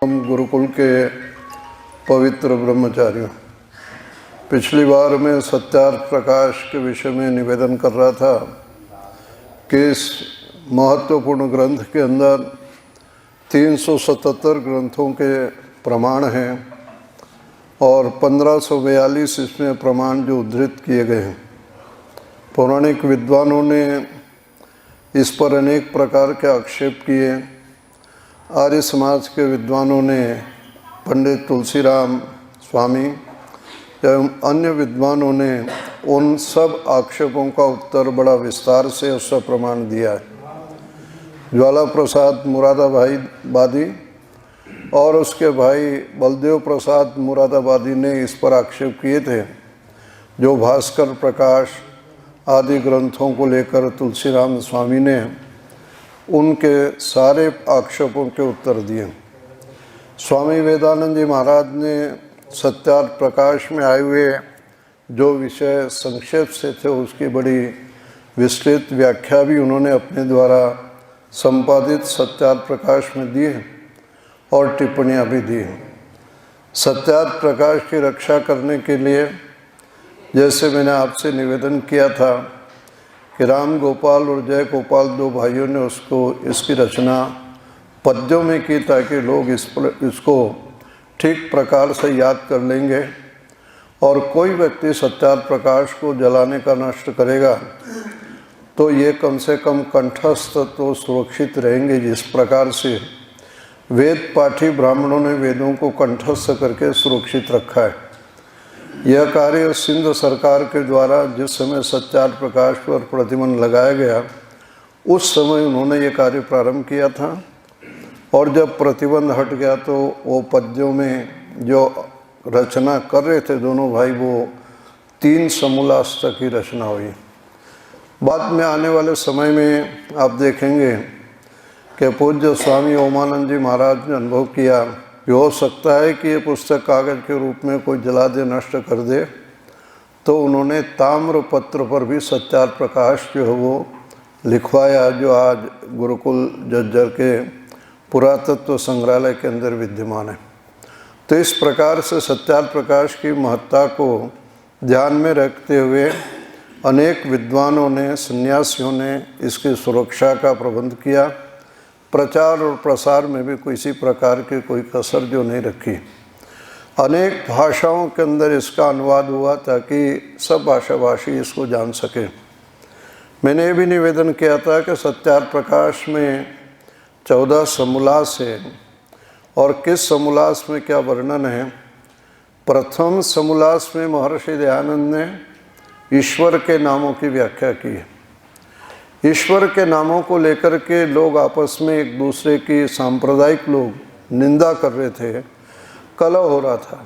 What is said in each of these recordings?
हम गुरुकुल के पवित्र ब्रह्मचारियों, पिछली बार मैं सत्यार्थ प्रकाश के विषय में निवेदन कर रहा था कि इस महत्वपूर्ण ग्रंथ के अंदर 377 ग्रंथों के प्रमाण हैं और 1542 इसमें प्रमाण जो उद्धृत किए गए हैं। पौराणिक विद्वानों ने इस पर अनेक प्रकार के आक्षेप किए। आर्य समाज के विद्वानों ने, पंडित तुलसीराम स्वामी एवं अन्य विद्वानों ने उन सब आक्षेपों का उत्तर बड़ा विस्तार से उसका प्रमाण दिया है। ज्वाला प्रसाद मुरादाबादी और उसके भाई बलदेव प्रसाद मुरादाबादी ने इस पर आक्षेप किए थे, जो भास्कर प्रकाश आदि ग्रंथों को लेकर तुलसीराम स्वामी ने उनके सारे आक्षेपों के उत्तर दिए। स्वामी वेदानंद जी महाराज ने सत्यार्थ प्रकाश में आए हुए जो विषय संक्षेप से थे उसकी बड़ी विस्तृत व्याख्या भी उन्होंने अपने द्वारा संपादित सत्यार्थ प्रकाश में दी है और टिप्पणियाँ भी दी हैं। सत्यार्थ प्रकाश की रक्षा करने के लिए जैसे मैंने आपसे निवेदन किया था कि राम गोपाल और जय गोपाल दो भाइयों ने इसकी रचना पद्यों में की ताकि लोग इसको ठीक प्रकार से याद कर लेंगे और कोई व्यक्ति सत्यार्थ प्रकाश को जलाने का नष्ट करेगा तो ये कम से कम कंठस्थ तो सुरक्षित रहेंगे। जिस प्रकार से वेद पाठी ब्राह्मणों ने वेदों को कंठस्थ करके सुरक्षित रखा है। यह कार्य सिंध सरकार के द्वारा जिस समय सत्यार्थ प्रकाश पर प्रतिबंध लगाया गया उस समय उन्होंने ये कार्य प्रारंभ किया था और जब प्रतिबंध हट गया तो वो पद्यों में जो रचना कर रहे थे दोनों भाई वो 3 समूलास तक की रचना हुई। बाद में आने वाले समय में आप देखेंगे कि पूज्य स्वामी ओमानंद जी महाराज ने अनुभव किया कि हो सकता है कि ये पुस्तक कागज़ के रूप में कोई जला दे, नष्ट कर दे, तो उन्होंने ताम्र पत्र पर भी सत्यार्थ प्रकाश जो है वो लिखवाया, जो आज गुरुकुल जज्जर के पुरातत्व संग्रहालय के अंदर विद्यमान है। तो इस प्रकार से सत्यार्थ प्रकाश की महत्ता को ध्यान में रखते हुए अनेक विद्वानों ने, सन्यासियों ने इसकी सुरक्षा का प्रबंध किया। प्रचार और प्रसार में भी किसी प्रकार की कोई कसर जो नहीं रखी। अनेक भाषाओं के अंदर इसका अनुवाद हुआ ताकि सब भाषाभाषी इसको जान सके। मैंने ये भी निवेदन किया था कि सत्यार्थ प्रकाश में 14 समूलास है और किस समूलास में क्या वर्णन है। प्रथम समूलास में महर्षि दयानंद ने ईश्वर के नामों की व्याख्या की है। ईश्वर के नामों को लेकर के लोग आपस में एक दूसरे की सांप्रदायिक लोग निंदा कर रहे थे, कलह हो रहा था।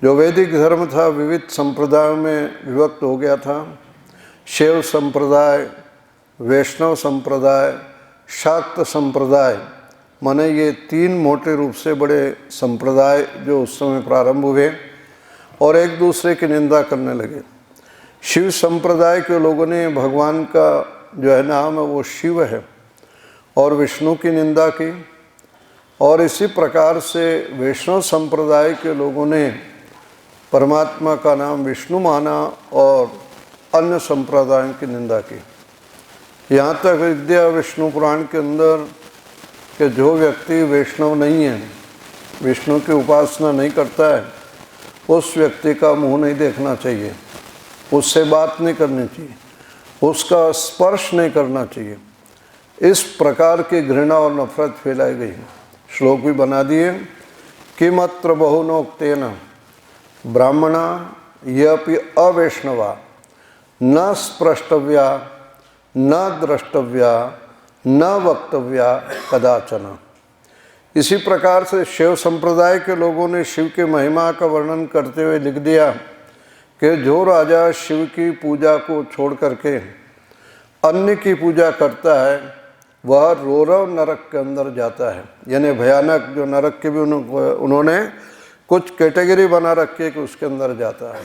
जो वैदिक धर्म था विविध संप्रदायों में विभक्त हो गया था। शैव संप्रदाय, वैष्णव संप्रदाय, शाक्त संप्रदाय, माने ये 3 मोटे रूप से बड़े संप्रदाय जो उस समय प्रारंभ हुए और एक दूसरे की निंदा करने लगे। शिव संप्रदाय के लोगों ने भगवान का जो है नाम है वो शिव है और विष्णु की निंदा की, और इसी प्रकार से वैष्णव संप्रदाय के लोगों ने परमात्मा का नाम विष्णु माना और अन्य संप्रदायों की निंदा की। यहाँ तक विद्या विष्णु पुराण के अंदर कि जो व्यक्ति वैष्णव नहीं है, विष्णु की उपासना नहीं करता है, उस व्यक्ति का मुँह नहीं देखना चाहिए, उससे बात नहीं करनी चाहिए, उसका स्पर्श नहीं करना चाहिए। इस प्रकार की घृणा और नफरत फैलाई गई। श्लोक भी बना दिए कि मत्र बहुनोक्तेन ब्राह्मणा यपि अवैष्णवा न स्पृष्टव्या न द्रष्टव्या न वक्तव्या कदाचन। इसी प्रकार से शिव संप्रदाय के लोगों ने शिव के महिमा का वर्णन करते हुए लिख दिया कि जो राजा शिव की पूजा को छोड़ करके अन्य की पूजा करता है वह रोरव नरक के अंदर जाता है। यानी भयानक जो नरक के भी उन्होंने कुछ कैटेगरी बना रखी है कि उसके अंदर जाता है।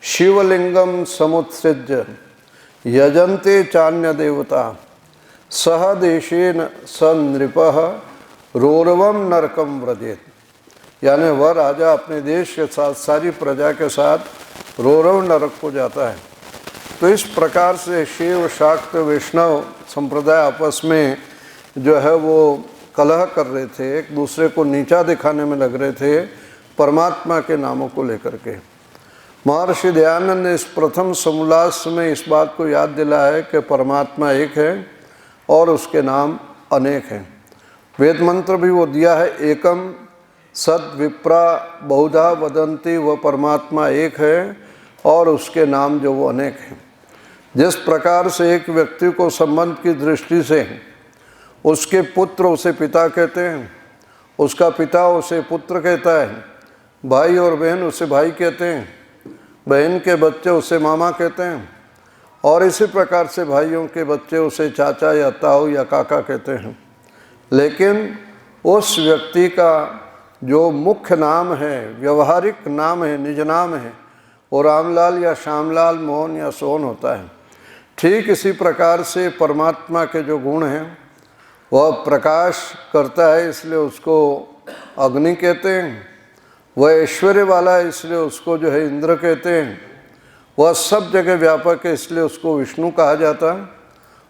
शिवलिंगम समुत्सृज्य यजन्ते चान्य देवता सह देशेन स नृपः रोरवम नरकम व्रजेत, यानी वह राजा अपने देश के साथ सारी प्रजा के साथ रोरव नरक को जाता है। तो इस प्रकार से शिव शाक्त वैष्णव संप्रदाय आपस में जो है वो कलह कर रहे थे, एक दूसरे को नीचा दिखाने में लग रहे थे परमात्मा के नामों को लेकर के। महर्षि दयानंद ने इस प्रथम समोल्लास में इस बात को याद दिलाया है कि परमात्मा एक है और उसके नाम अनेक हैं। वेद मंत्र भी वो दिया है, एकम सद विप्रा बहुधा वदंती, वह परमात्मा एक है और उसके नाम जो वो अनेक हैं। जिस प्रकार से एक व्यक्ति को संबंध की दृष्टि से उसके पुत्र उसे पिता कहते हैं, उसका पिता उसे पुत्र कहता है, भाई और बहन उसे भाई कहते हैं, बहन के बच्चे उसे मामा कहते हैं, और इसी प्रकार से भाइयों के बच्चे उसे चाचा या ताऊ या काका कहते हैं। लेकिन उस व्यक्ति का जो मुख्य नाम है, व्यवहारिक नाम है, निज नाम है, वो रामलाल या श्यामलाल, मोहन या सोहन होता है। ठीक इसी प्रकार से परमात्मा के जो गुण हैं, वह प्रकाश करता है इसलिए उसको अग्नि कहते हैं, वह ऐश्वर्य वाला है इसलिए उसको जो है इंद्र कहते हैं, वह सब जगह व्यापक है इसलिए उसको विष्णु कहा जाता है,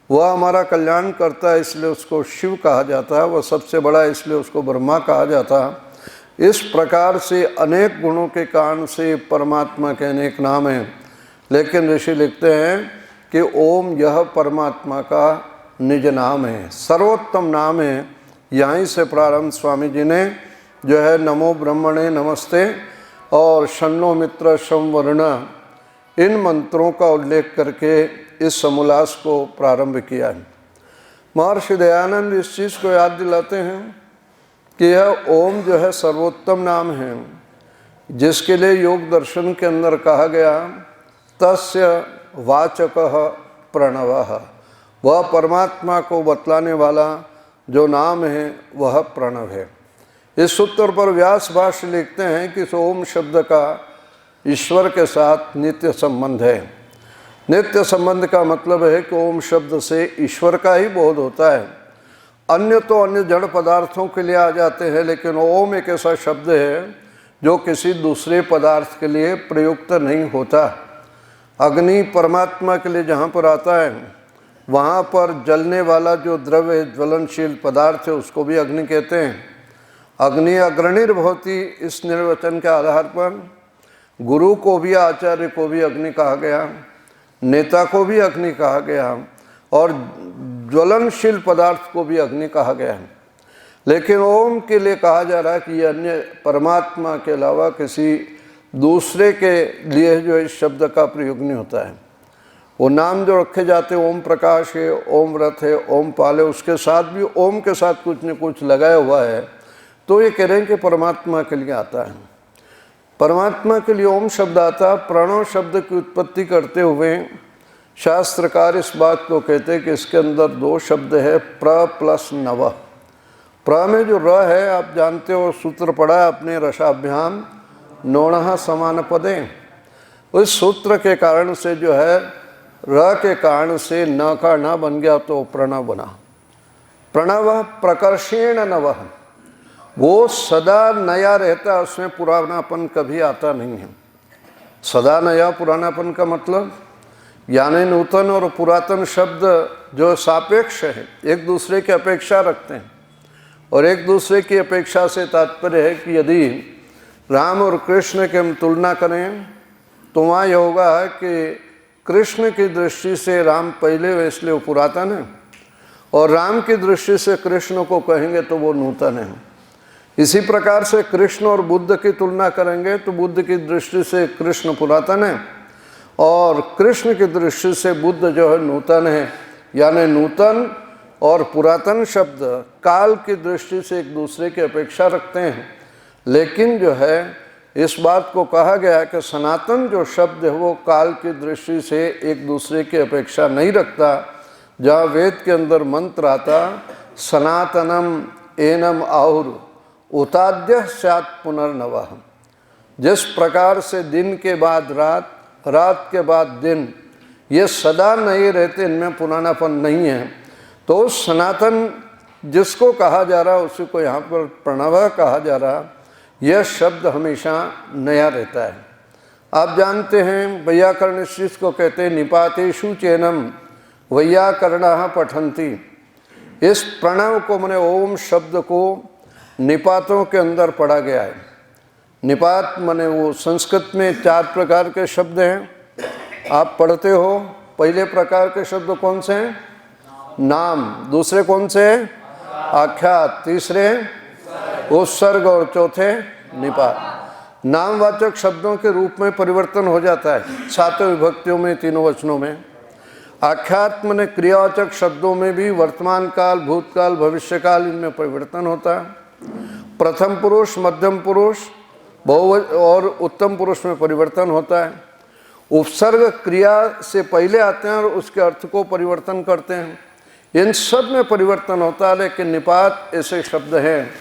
वह हमारा कल्याण करता है इसलिए उसको शिव कहा जाता है, वह सबसे बड़ा है इसलिए उसको ब्रह्मा कहा जाता है। इस प्रकार से अनेक गुणों के कारण से परमात्मा के अनेक नाम हैं। लेकिन ऋषि लिखते हैं कि ओम यह परमात्मा का निज नाम है, सर्वोत्तम नाम है। यहीं से प्रारंभ स्वामी जी ने जो है नमो ब्रह्मणे नमस्ते और शन्नो मित्र संवर्ण, इन मंत्रों का उल्लेख करके इस समोल्लास को प्रारंभ किया है। महर्षि दयानंद इस चीज़ को याद दिलाते हैं कि यह ओम जो है सर्वोत्तम नाम है, जिसके लिए योग दर्शन के अंदर कहा गया तस्य वाचकः प्रणवः, वह परमात्मा को बतलाने वाला जो नाम है वह प्रणव है। इस सूत्र पर व्यास भाष्य लिखते हैं कि इस ओम शब्द का ईश्वर के साथ नित्य संबंध है। नित्य संबंध का मतलब है कि ओम शब्द से ईश्वर का ही बोध होता है। अन्य तो अन्य जड़ पदार्थों के लिए आ जाते हैं, लेकिन ओम एक ऐसा शब्द है जो किसी दूसरे पदार्थ के लिए प्रयुक्त नहीं होता। अग्नि परमात्मा के लिए जहाँ पर आता है, वहाँ पर जलने वाला जो द्रव्य ज्वलनशील पदार्थ है उसको भी अग्नि कहते हैं। अग्नि अग्रणिर्भवति, इस निर्वचन के आधार पर गुरु को भी, आचार्य को भी अग्नि कहा गया, नेता को भी अग्नि कहा गया और ज्वलनशील पदार्थ को भी अग्नि कहा गया है। लेकिन ओम के लिए कहा जा रहा है कि यह अन्य परमात्मा के अलावा किसी दूसरे के लिए जो इस शब्द का प्रयोग नहीं होता है। वो नाम जो रखे जाते हैं, ओम प्रकाश है, ओम व्रत है, ओम पाल है, उसके साथ भी ओम के साथ कुछ न कुछ लगाया हुआ है, तो ये कह रहे हैं कि परमात्मा के लिए आता है। परमात्मा के लिए ओम शब्द आता है। प्रणव शब्द की उत्पत्ति करते हुए शास्त्रकार इस बात को कहते हैं कि इसके अंदर दो शब्द है, प्र प्लस नव। प्र में जो र है, आप जानते हो, सूत्र पढ़ा है अपने रसाभ्याम, नोणः समान पदे। उस सूत्र के कारण से जो है र के कारण से न का न बन गया तो प्रणव बना। प्रणव प्रकर्षेण नव, वो सदा नया रहता है, उसमें पुरानापन कभी आता नहीं है। सदा नया पुरानापन का मतलब यानी नूतन और पुरातन शब्द जो सापेक्ष है, एक दूसरे की अपेक्षा रखते हैं। और एक दूसरे की अपेक्षा से तात्पर्य है कि यदि राम और कृष्ण की हम तुलना करें तो वहाँ यह होगा कि कृष्ण की दृष्टि से राम पहले हुए इसलिए वो पुरातन है, और राम की दृष्टि से कृष्ण को कहेंगे तो वो नूतन है। इसी प्रकार से कृष्ण और बुद्ध की तुलना करेंगे तो बुद्ध की दृष्टि से कृष्ण पुरातन है और कृष्ण की दृष्टि से बुद्ध जो है नूतन है। यानी नूतन और पुरातन शब्द काल की दृष्टि से एक दूसरे की अपेक्षा रखते हैं, लेकिन जो है इस बात को कहा गया है कि सनातन जो शब्द है वो काल की दृष्टि से एक दूसरे की अपेक्षा नहीं रखता। जहाँ वेद के अंदर मंत्र आता सनातनम एनम आहुर उताद्य स्यात् पुनर्नवः, जिस प्रकार से दिन के बाद रात, रात के बाद दिन, ये सदा नहीं रहते, इनमें पुरानापन नहीं है। तो सनातन जिसको कहा जा रहा उसी को यहाँ पर प्रणव कहा जा रहा, यह शब्द हमेशा नया रहता है। आप जानते हैं वैयाकरण इस चीज़ को कहते हैं निपातेषु चैनम वैयाकरणाः पठन्ति। इस प्रणव को माने ओम शब्द को निपातों के अंदर पढ़ा गया है। निपात माने वो संस्कृत में 4 प्रकार के शब्द हैं, आप पढ़ते हो। पहले प्रकार के शब्द कौन से हैं? नाम। दूसरे कौन से? आख्यात। तीसरे उपसर्ग और चौथे निपात। नामवाचक शब्दों के रूप में परिवर्तन हो जाता है 7 विभक्तियों में, 3 वचनों में। आख्यात माने क्रियावाचक शब्दों में भी वर्तमान काल, भूतकाल, भविष्यकाल, इनमें परिवर्तन होता है। प्रथम पुरुष, मध्यम पुरुष, बहुवचन और उत्तम पुरुष में परिवर्तन होता है। उपसर्ग क्रिया से पहले आते हैं और उसके अर्थ को परिवर्तन करते हैं। इन सब में परिवर्तन होता है, लेकिन निपात ऐसे शब्द हैं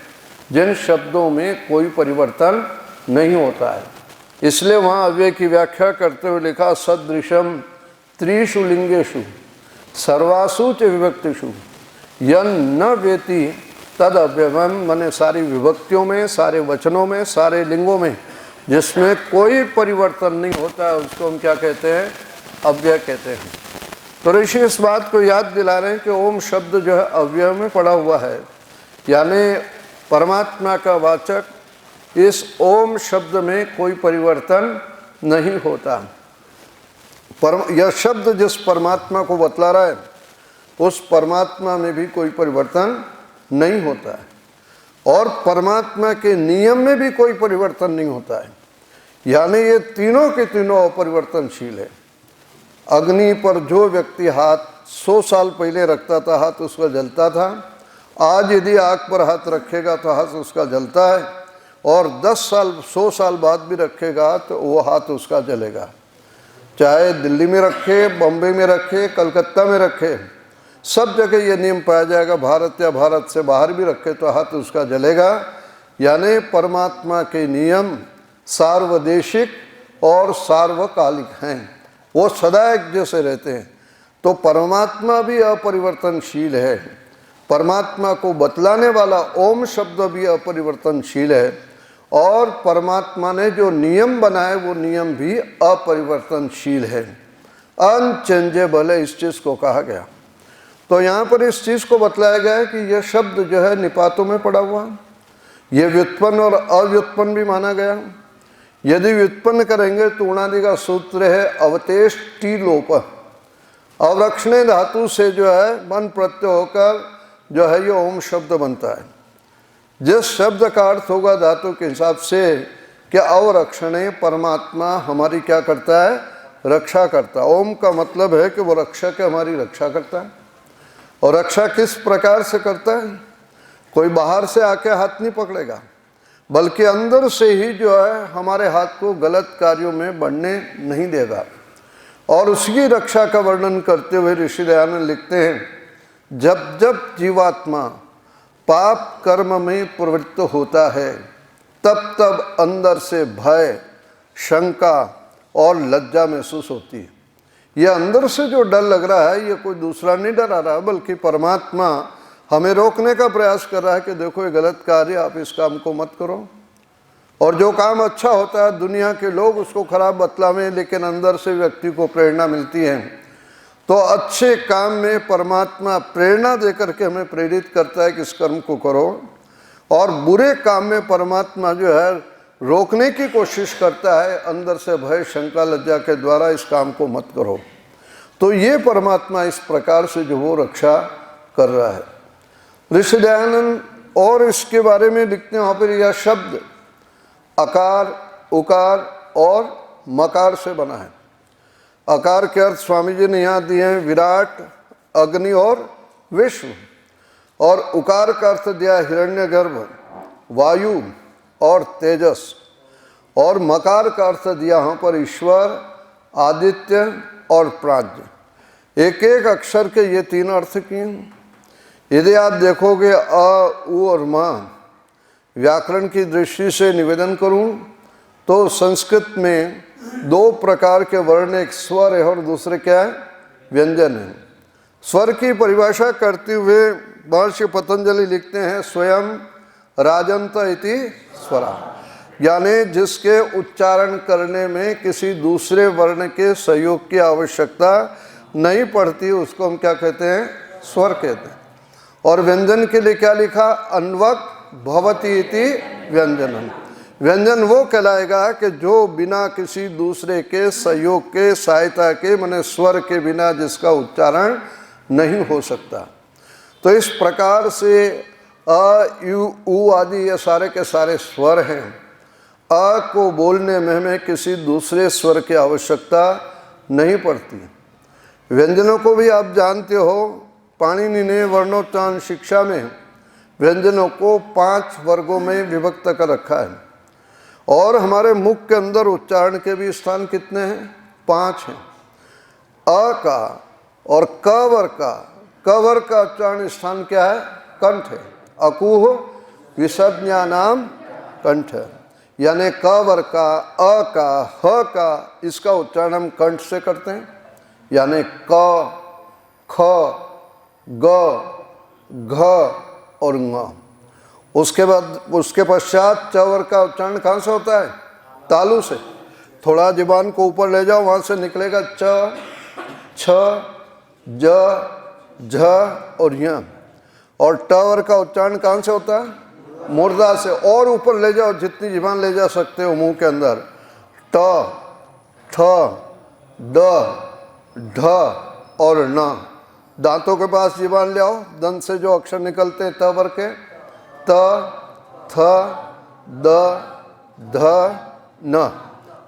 जिन शब्दों में कोई परिवर्तन नहीं होता है। इसलिए वहाँ अव्यय की व्याख्या करते हुए लिखा सदृशम त्रिषु लिंगेषु सर्वासु च विभक्तिषु यन न वेति तद अव्ययम। माने सारी विभक्तियों में, सारे वचनों में, सारे लिंगों में जिसमें कोई परिवर्तन नहीं होता है उसको हम क्या कहते हैं? अव्यय कहते हैं। तो ऋषि इस बात को याद दिला रहे हैं कि ओम शब्द जो है अव्यय में पड़ा हुआ है, यानी परमात्मा का वाचक इस ओम शब्द में कोई परिवर्तन नहीं होता। यह शब्द जिस परमात्मा को बतला रहा है उस परमात्मा में भी कोई परिवर्तन नहीं होता है, और परमात्मा के नियम में भी कोई परिवर्तन नहीं होता है। यानी ये तीनों के तीनों अपरिवर्तनशील है। अग्नि पर जो व्यक्ति हाथ 100 साल पहले रखता था हाथ उसका जलता था, आज यदि आग पर हाथ रखेगा तो हाथ उसका जलता है, और 10 साल 100 साल बाद भी रखेगा तो वो हाथ उसका जलेगा। चाहे दिल्ली में रखे, बम्बई में रखे, कलकत्ता में रखे, सब जगह ये नियम पाया जाएगा। भारत या भारत से बाहर भी रखे तो हाथ उसका जलेगा। यानी परमात्मा के नियम सार्वदेशिक और सार्वकालिक हैं, वो सदा एक जैसे रहते हैं। तो परमात्मा भी अपरिवर्तनशील है। परमात्मा को बतलाने वाला ओम शब्द भी अपरिवर्तनशील है, और परमात्मा ने जो नियम बनाए वो नियम भी अपरिवर्तनशील है, अनचेंजेबल है, इस चीज़ को कहा गया। तो यहाँ पर इस चीज़ को बतलाया गया है कि यह शब्द जो है निपातों में पड़ा हुआ, ये व्युत्पन्न और अव्युत्पन्न भी माना गया। यदि व्युत्पन्न करेंगे तो उणादि का सूत्र है अवतेष्टि लोप, अवरक्षणे धातु से जो है मन प्रत्यय होकर जो है ये ओम शब्द बनता है। जिस शब्द का अर्थ होगा धातु के हिसाब से कि अवरक्षणे, परमात्मा हमारी क्या करता है? रक्षा करता है। ओम का मतलब है कि वो रक्षक है, हमारी रक्षा करता है। और रक्षा किस प्रकार से करता है? कोई बाहर से आके हाथ नहीं पकड़ेगा, बल्कि अंदर से ही जो है हमारे हाथ को गलत कार्यों में बढ़ने नहीं देगा। और उसकी रक्षा का वर्णन करते हुए ऋषि दयानंद लिखते हैं, जब जब जीवात्मा पाप कर्म में प्रवृत्त होता है तब तब अंदर से भय, शंका और लज्जा महसूस होती है। यह अंदर से जो डर लग रहा है ये कोई दूसरा नहीं डरा रहा, बल्कि परमात्मा हमें रोकने का प्रयास कर रहा है कि देखो ये गलत कार्य, आप इस काम को मत करो। और जो काम अच्छा होता है दुनिया के लोग उसको खराब बतलावें, लेकिन अंदर से व्यक्ति को प्रेरणा मिलती है। तो अच्छे काम में परमात्मा प्रेरणा देकर के हमें प्रेरित करता है कि इस कर्म को करो, और बुरे काम में परमात्मा जो है रोकने की कोशिश करता है अंदर से भय, शंका, लज्जा के द्वारा, इस काम को मत करो। तो ये परमात्मा इस प्रकार से जो वो रक्षा कर रहा है। ऋषि दयानंद और इसके बारे में लिखते हैं वहाँ पर, यह शब्द अकार, उकार और मकार से बना है। अकार के अर्थ स्वामी जी ने यहाँ दिए हैं विराट, अग्नि और विश्व, और उकार का अर्थ दिया हिरण्यगर्भ, वायु और तेजस, और मकार का अर्थ दिया यहाँ पर ईश्वर, आदित्य और प्राज्ञ। एक एक अक्षर के ये 3 अर्थ किए। यदि आप देखोगे अ, उ और म, व्याकरण की दृष्टि से निवेदन करूं तो संस्कृत में 2 प्रकार के वर्ण, एक स्वर है और दूसरे क्या है? व्यंजन है। स्वर की परिभाषा करते हुए महर्षि पतंजलि लिखते हैं स्वयं राजंत इति स्वरा, यानी जिसके उच्चारण करने में किसी दूसरे वर्ण के सहयोग की आवश्यकता नहीं पड़ती उसको हम क्या कहते हैं? स्वर कहते हैं। और व्यंजन के लिए क्या लिखा? अन्वक भवति इति व्यंजनम। व्यंजन वो कहलाएगा कि जो बिना किसी दूसरे के सहयोग के, सहायता के, माने स्वर के बिना जिसका उच्चारण नहीं हो सकता। तो इस प्रकार से अ, यू, उ आदि ये सारे के सारे स्वर हैं। अ को बोलने में हमें किसी दूसरे स्वर की आवश्यकता नहीं पड़ती। व्यंजनों को भी आप जानते हो, पाणिनि ने वर्णोच्चारण शिक्षा में व्यंजनों को 5 वर्गों में विभक्त कर रखा है। और हमारे मुख के अंदर उच्चारण के भी स्थान कितने हैं? 5 हैं। अ का और क वर्ग का उच्चारण स्थान क्या है? कंठ है। अकुह विसर्ज्ञानाम कंठ, यानी क वर्ग का, अ का, ह का, इसका उच्चारण हम कंठ से करते हैं, यानी क, ख, ग, घ और ङ। उसके पश्चात च वर्ग का उच्चारण कहाँ से होता है? तालु से। थोड़ा जीवान को ऊपर ले जाओ, वहाँ से निकलेगा च, छ, ज, झ और य। और ट वर्ग का उच्चारण कहाँ से होता है? मूर्धा से। और ऊपर ले जाओ, जितनी जीवान ले जा सकते हो मुंह के अंदर। ट, ठ, ड, ढ और न। दांतों के पास जीवान ले आओ, दंत से जो अक्षर निकलते हैं त वर्ग के, त, थ, द, ध, न।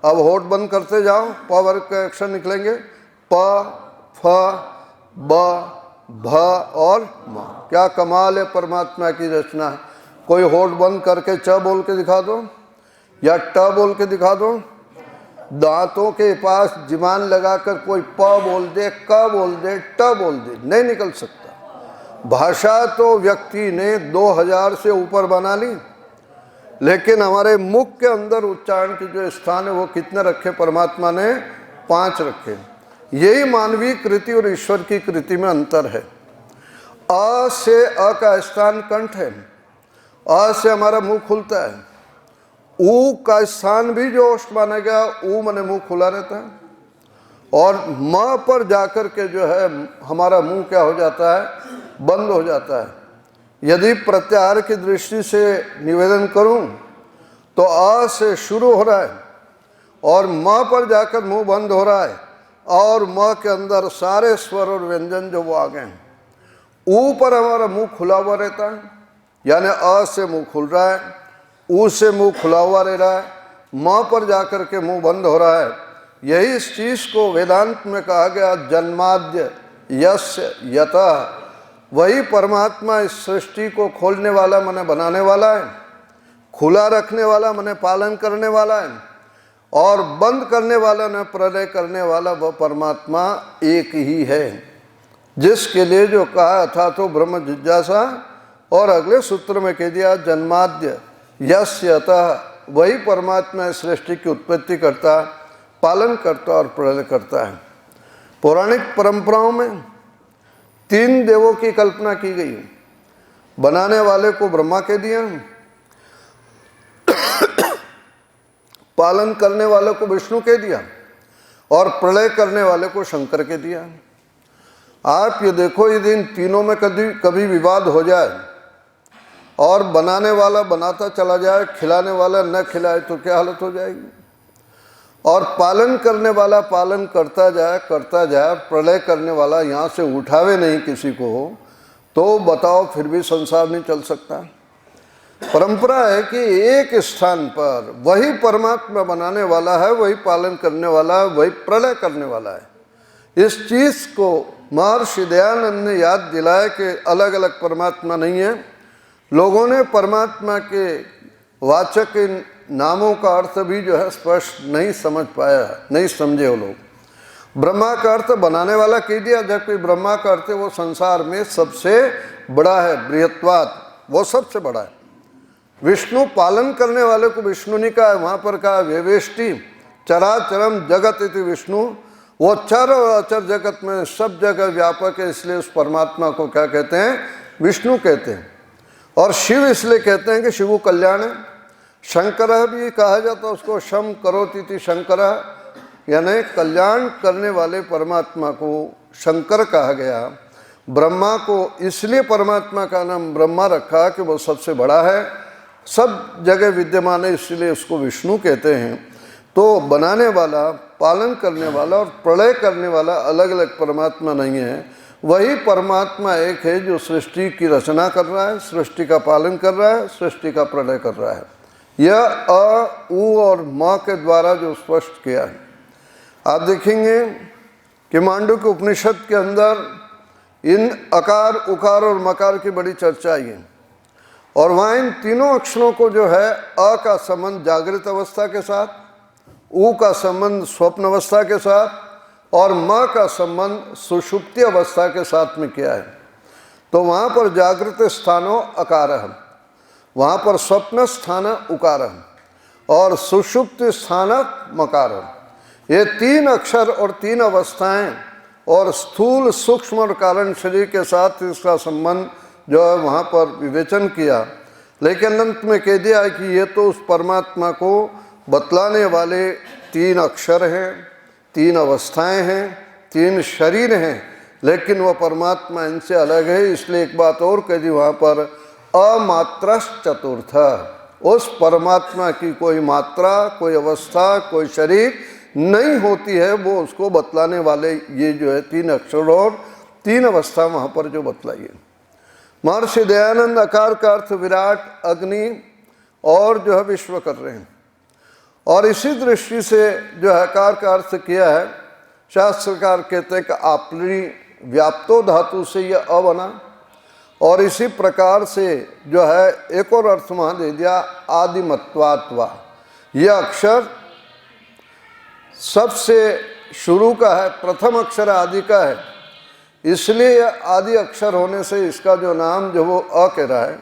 अब होठ बंद करते जाओ, प वर्ग के अक्षर निकलेंगे, प, फ, ब, भ और म। क्या कमाल है परमात्मा की रचना है। कोई होठ बंद करके च बोल के दिखा दो या ट बोल के दिखा दो। दांतों के पास जीवान लगाकर कोई प बोल दे, क बोल दे, ट बोल दे, नहीं निकल सकता। भाषा तो व्यक्ति ने 2000 से ऊपर बना ली, लेकिन हमारे मुख के अंदर उच्चारण की जो स्थान है वो कितने रखे? परमात्मा ने 5 रखे। यही मानवीय कृति और ईश्वर की कृति में अंतर है। अ से अ का स्थान कंठ है, अ से हमारा मुंह खुलता है। ऊ का स्थान भी जो ओष्ठ माना गया, ऊ माने मुंह खुला रहता है। और म पर जाकर के जो है हमारा मुंह क्या हो जाता है? बंद हो जाता है। यदि प्रत्याहार की दृष्टि से निवेदन करूं तो अ से शुरू हो रहा है और म पर जाकर मुंह बंद हो रहा है, और म के अंदर सारे स्वर और व्यंजन जो वो आ गए हैं। ऊ पर हमारा मुंह खुला हुआ रहता है, यानी अ से मुंह खुल रहा है, ऊ से मुंह खुला हुआ रह रहा है, म पर जाकर के मुंह बंद हो रहा है। यही इस चीज को वेदांत में कहा गया जन्माद्य यस्य यतः। वही परमात्मा इस सृष्टि को खोलने वाला माने बनाने वाला है, खुला रखने वाला माने पालन करने वाला है, और बंद करने वाला ने प्रलय करने वाला वह परमात्मा एक ही है। जिसके लिए जो कहा था तो ब्रह्म जिज्ञासा, और अगले सूत्र में कह दिया जन्माद्य यस्य यतः। वही परमात्मा इस सृष्टि की उत्पत्ति करता, पालन करता और प्रलय करता है। पौराणिक परंपराओं में 3 देवों की कल्पना की गई। बनाने वाले को ब्रह्मा कह दिया, पालन करने वाले को विष्णु कह दिया, और प्रलय करने वाले को शंकर कह दिया। आप ये देखो, यदि इन तीनों में कभी विवाद हो जाए और बनाने वाला बनाता चला जाए, खिलाने वाला न खिलाए, तो क्या हालत हो जाएगी। और पालन करने वाला पालन करता जाए, प्रलय करने वाला यहाँ से उठावे नहीं किसी को, तो बताओ फिर भी संसार नहीं चल सकता। परंपरा है कि एक स्थान पर वही परमात्मा बनाने वाला है, वही पालन करने वाला है, वही प्रलय करने वाला है। इस चीज को महर्षि दयानंद ने याद दिलाया कि अलग अलग परमात्मा नहीं है। लोगों ने परमात्मा के वाचक नामों का अर्थ भी जो है स्पष्ट नहीं समझ पाया, नहीं समझे वो लोग। ब्रह्मा का अर्थ बनाने वाला कह दिया, जबकि ब्रह्मा का अर्थ वो संसार में सबसे बड़ा है, बृहत्वात्, वो सबसे बड़ा है। विष्णु पालन करने वाले को विष्णु नहीं कहा है, वहाँ पर कहा वेवेष्टि चराचरम जगत इति विष्णु। वो चर और अचर जगत में सब जगह व्यापक है, इसलिए उस परमात्मा को क्या कहते हैं? विष्णु कहते हैं, और शिव इसलिए कहते हैं कि शिव कल्याण है। शंकर भी कहा जाता है उसको, शम करोति शंकर, यानी कल्याण करने वाले परमात्मा को शंकर कहा गया। ब्रह्मा को इसलिए परमात्मा का नाम ब्रह्मा रखा कि वो सबसे बड़ा है, सब जगह विद्यमान है, इसलिए उसको विष्णु कहते हैं। तो बनाने वाला, पालन करने वाला और प्रलय करने वाला अलग अलग परमात्मा नहीं है, वही परमात्मा एक है जो सृष्टि की रचना कर रहा है, सृष्टि का पालन कर रहा है, सृष्टि का प्रलय कर रहा है। यह अ, उ और म के द्वारा जो स्पष्ट किया है। आप देखेंगे कि मांडुक्य उपनिषद के अंदर इन अकार, उकार और मकार की बड़ी चर्चा आई है, और वहाँ इन तीनों अक्षरों को जो है, अ का संबंध जागृत अवस्था के साथ, उ का संबंध स्वप्न अवस्था के साथ और म का संबंध सुषुप्ति अवस्था के साथ में किया है। तो वहाँ पर जागृत स्थानो अकारः, वहाँ पर स्वप्न स्थान उकारः और सुषुप्त स्थान मकारः। ये तीन अक्षर और तीन अवस्थाएं और स्थूल, सूक्ष्म और कारण शरीर के साथ इसका संबंध जो है वहाँ पर विवेचन किया, लेकिन अंत में कह दिया है कि ये तो उस परमात्मा को बतलाने वाले तीन अक्षर हैं, तीन अवस्थाएं हैं, तीन शरीर हैं, लेकिन वह परमात्मा इनसे अलग है। इसलिए एक बात और कह दी वहाँ पर, अमात्रश्चतुर्थ, उस परमात्मा की कोई मात्रा, कोई अवस्था, कोई शरीर नहीं होती है, वो उसको बतलाने वाले ये जो है तीन अक्षर और तीन अवस्था वहाँ पर जो बतलाई है। महर्षि दयानंद अकार का अर्थ विराट, अग्नि और जो है विश्व कर रहे हैं, और इसी दृष्टि से जो है अकार का अर्थ किया है। शास्त्रकार कहते हैं कि आपली व्याप्तो धातु से यह अ बना, और इसी प्रकार से जो है एक और अर्थ वहाँ दे दिया, आदिमत्वात्वा। यह अक्षर सबसे शुरू का है, प्रथम अक्षर आदि का है, इसलिए आदि अक्षर होने से इसका जो नाम जो वो अ कह रहा है।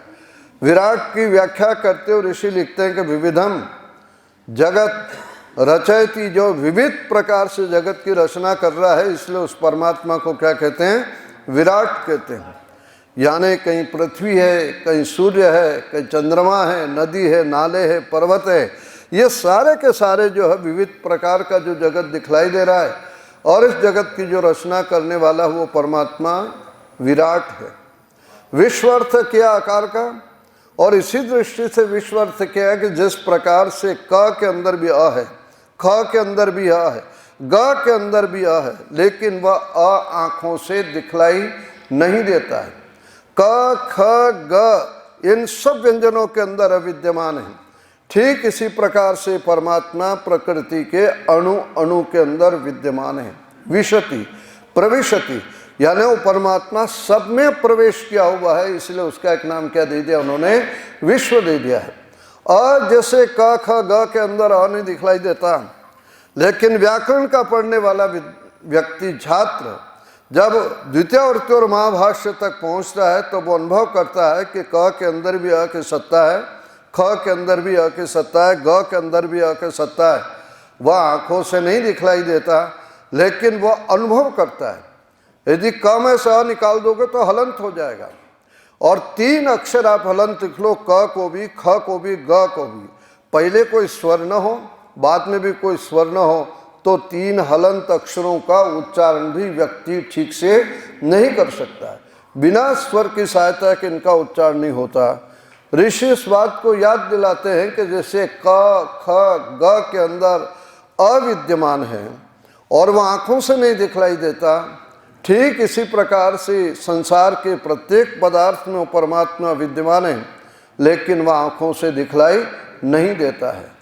विराट की व्याख्या करते हुए ऋषि लिखते हैं कि विविधम जगत रचयति, जो विविध प्रकार से जगत की रचना कर रहा है, इसलिए उस परमात्मा को क्या कहते हैं, विराट कहते हैं। यानी कहीं पृथ्वी है, कहीं सूर्य है, कहीं चंद्रमा है, नदी है, नाले है, पर्वत है, ये सारे के सारे जो है विविध प्रकार का जो जगत दिखलाई दे रहा है, और इस जगत की जो रचना करने वाला वो परमात्मा विराट है। विश्व अर्थ किया आकार का, और इसी दृष्टि से विश्व अर्थ क्या है कि जिस प्रकार से क के अंदर भी अ है, ख के अंदर भी अ है, ग के अंदर भी अ है, लेकिन वह अ आँखों से दिखलाई नहीं देता है। क, ख, ग इन सब व्यंजनों के अंदर अविद्यमान है। ठीक इसी प्रकार से परमात्मा प्रकृति के अणु अणु के अंदर विद्यमान है। विशति, प्रविशति, यानी वो परमात्मा सब में प्रवेश किया हुआ है, इसलिए उसका एक नाम क्या दे दिया उन्होंने, विश्व दे दिया है। अ जैसे क ख ग के अंदर अ नहीं दिखलाई देता, लेकिन व्याकरण का पढ़ने वाला व्यक्ति, छात्र जब द्वितीय और महाभाष्य तक पहुंचता है तो वो अनुभव करता है कि क के अंदर भी अ की सत्ता है, ख के अंदर भी अ की सत्ता है, ग के अंदर भी अ की सत्ता है। वह आँखों से नहीं दिखलाई देता, लेकिन वह अनुभव करता है। यदि क में से अ निकाल दोगे तो हलंत हो जाएगा, और तीन अक्षर आप हलंत लिख लो, क को भी, ख को भी, ग को भी, पहले कोई स्वर न हो, बाद में भी कोई स्वर न हो, तो तीन हलंत अक्षरों का उच्चारण भी व्यक्ति ठीक से नहीं कर सकता है। बिना स्वर की सहायता के इनका उच्चारण नहीं होता। ऋषि इस बात को याद दिलाते हैं कि जैसे क, ख, ग के अंदर अविद्यमान है और वह आँखों से नहीं दिखलाई देता, ठीक इसी प्रकार से संसार के प्रत्येक पदार्थ में वो परमात्मा विद्यमान है, लेकिन वह आँखों से दिखलाई नहीं देता है।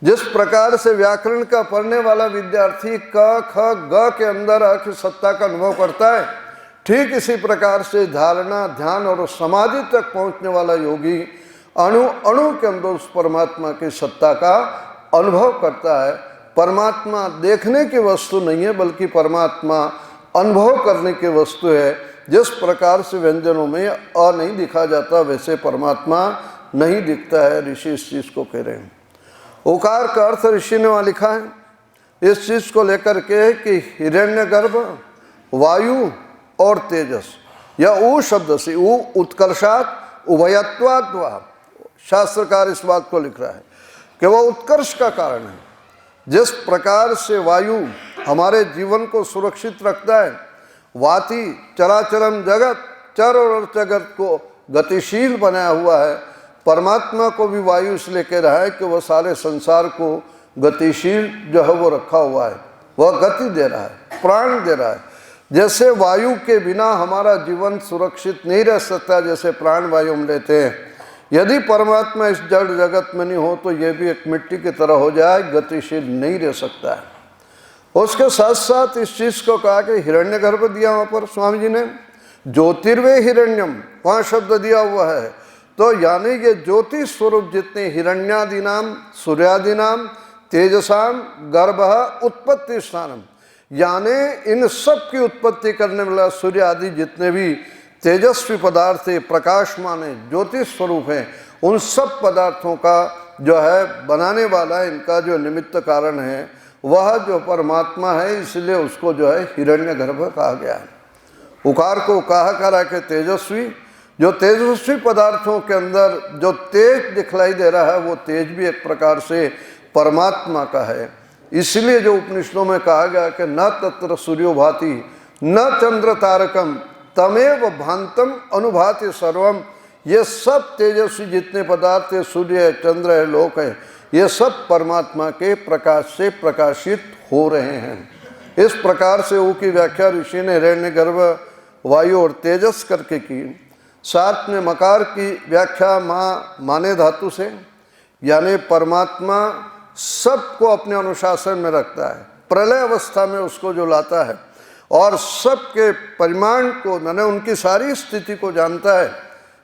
जिस प्रकार से व्याकरण का पढ़ने वाला विद्यार्थी क, ख, ग के अंदर अ की सत्ता का अनुभव करता है, ठीक इसी प्रकार से धारणा, ध्यान और समाधि तक पहुंचने वाला योगी अणु अणु के अंदर उस परमात्मा की सत्ता का अनुभव करता है। परमात्मा देखने की वस्तु नहीं है, बल्कि परमात्मा अनुभव करने की वस्तु है। जिस प्रकार से व्यंजनों में अ नहीं दिखा जाता, वैसे परमात्मा नहीं दिखता है। ऋषि इस चीज़ को कह रहे हैं। ओकार का अर्थ ऋषि ने वहाँ लिखा है इस चीज़ को लेकर के कि हिरण्यगर्भ, वायु और तेजस, या ऊ शब्द से, ऊ उत्कर्षात उभयत्वात् वा, शास्त्रकार इस बात को लिख रहा है कि वह उत्कर्ष का कारण है। जिस प्रकार से वायु हमारे जीवन को सुरक्षित रखता है, वाति चराचरम जगत, चर और जगत को गतिशील बनाया हुआ है, परमात्मा को भी वायु इसलिए कह रहा है कि वह सारे संसार को गतिशील जो है वो रखा हुआ है, वह गति दे रहा है, प्राण दे रहा है। जैसे वायु के बिना हमारा जीवन सुरक्षित नहीं रह सकता, जैसे प्राण वायु हम लेते हैं, यदि परमात्मा इस जड़ जगत में नहीं हो तो ये भी एक मिट्टी की तरह हो जाए, गतिशील नहीं रह सकता है। उसके साथ साथ इस चीज़ को कहा कि हिरण्यगर्भ दिया वहाँ पर स्वामी जी ने, ज्योतिर्वे हिरण्यम वहाँ शब्द दिया हुआ है। तो यानी ये ज्योति स्वरूप जितने हिरण्यादि नाम, सूर्यादि नाम, तेजसाम गर्भ उत्पत्ति स्थानम, यानी इन सब की उत्पत्ति करने वाला सूर्य आदि जितने भी तेजस्वी पदार्थ है, प्रकाशमान है, ज्योति स्वरूप है, उन सब पदार्थों का जो है बनाने वाला, इनका जो निमित्त कारण है वह जो परमात्मा है, इसलिए उसको जो है हिरण्यगर्भ कहा गया है। उकार को कहा करा के तेजस्वी, जो तेजस्वी पदार्थों के अंदर जो तेज दिखलाई दे रहा है वो तेज भी एक प्रकार से परमात्मा का है। इसलिए जो उपनिषदों में कहा गया कि न तत्र सूर्यो भाति न चंद्र तारकम तमेव भांतम अनुभाति सर्वम, ये सब तेजस्वी जितने पदार्थ है, सूर्य है, चंद्र है, लोक है, ये सब परमात्मा के प्रकाश से प्रकाशित हो रहे हैं। इस प्रकार से वो की व्याख्या ऋषि ने हिरण्यगर्भ, वायु और तेजस करके की। साथ में मकार की व्याख्या माने धातु से, यानी परमात्मा सबको अपने अनुशासन में रखता है, प्रलय अवस्था में उसको जो लाता है और सबके परिमाण को, मैंने उनकी सारी स्थिति को जानता है।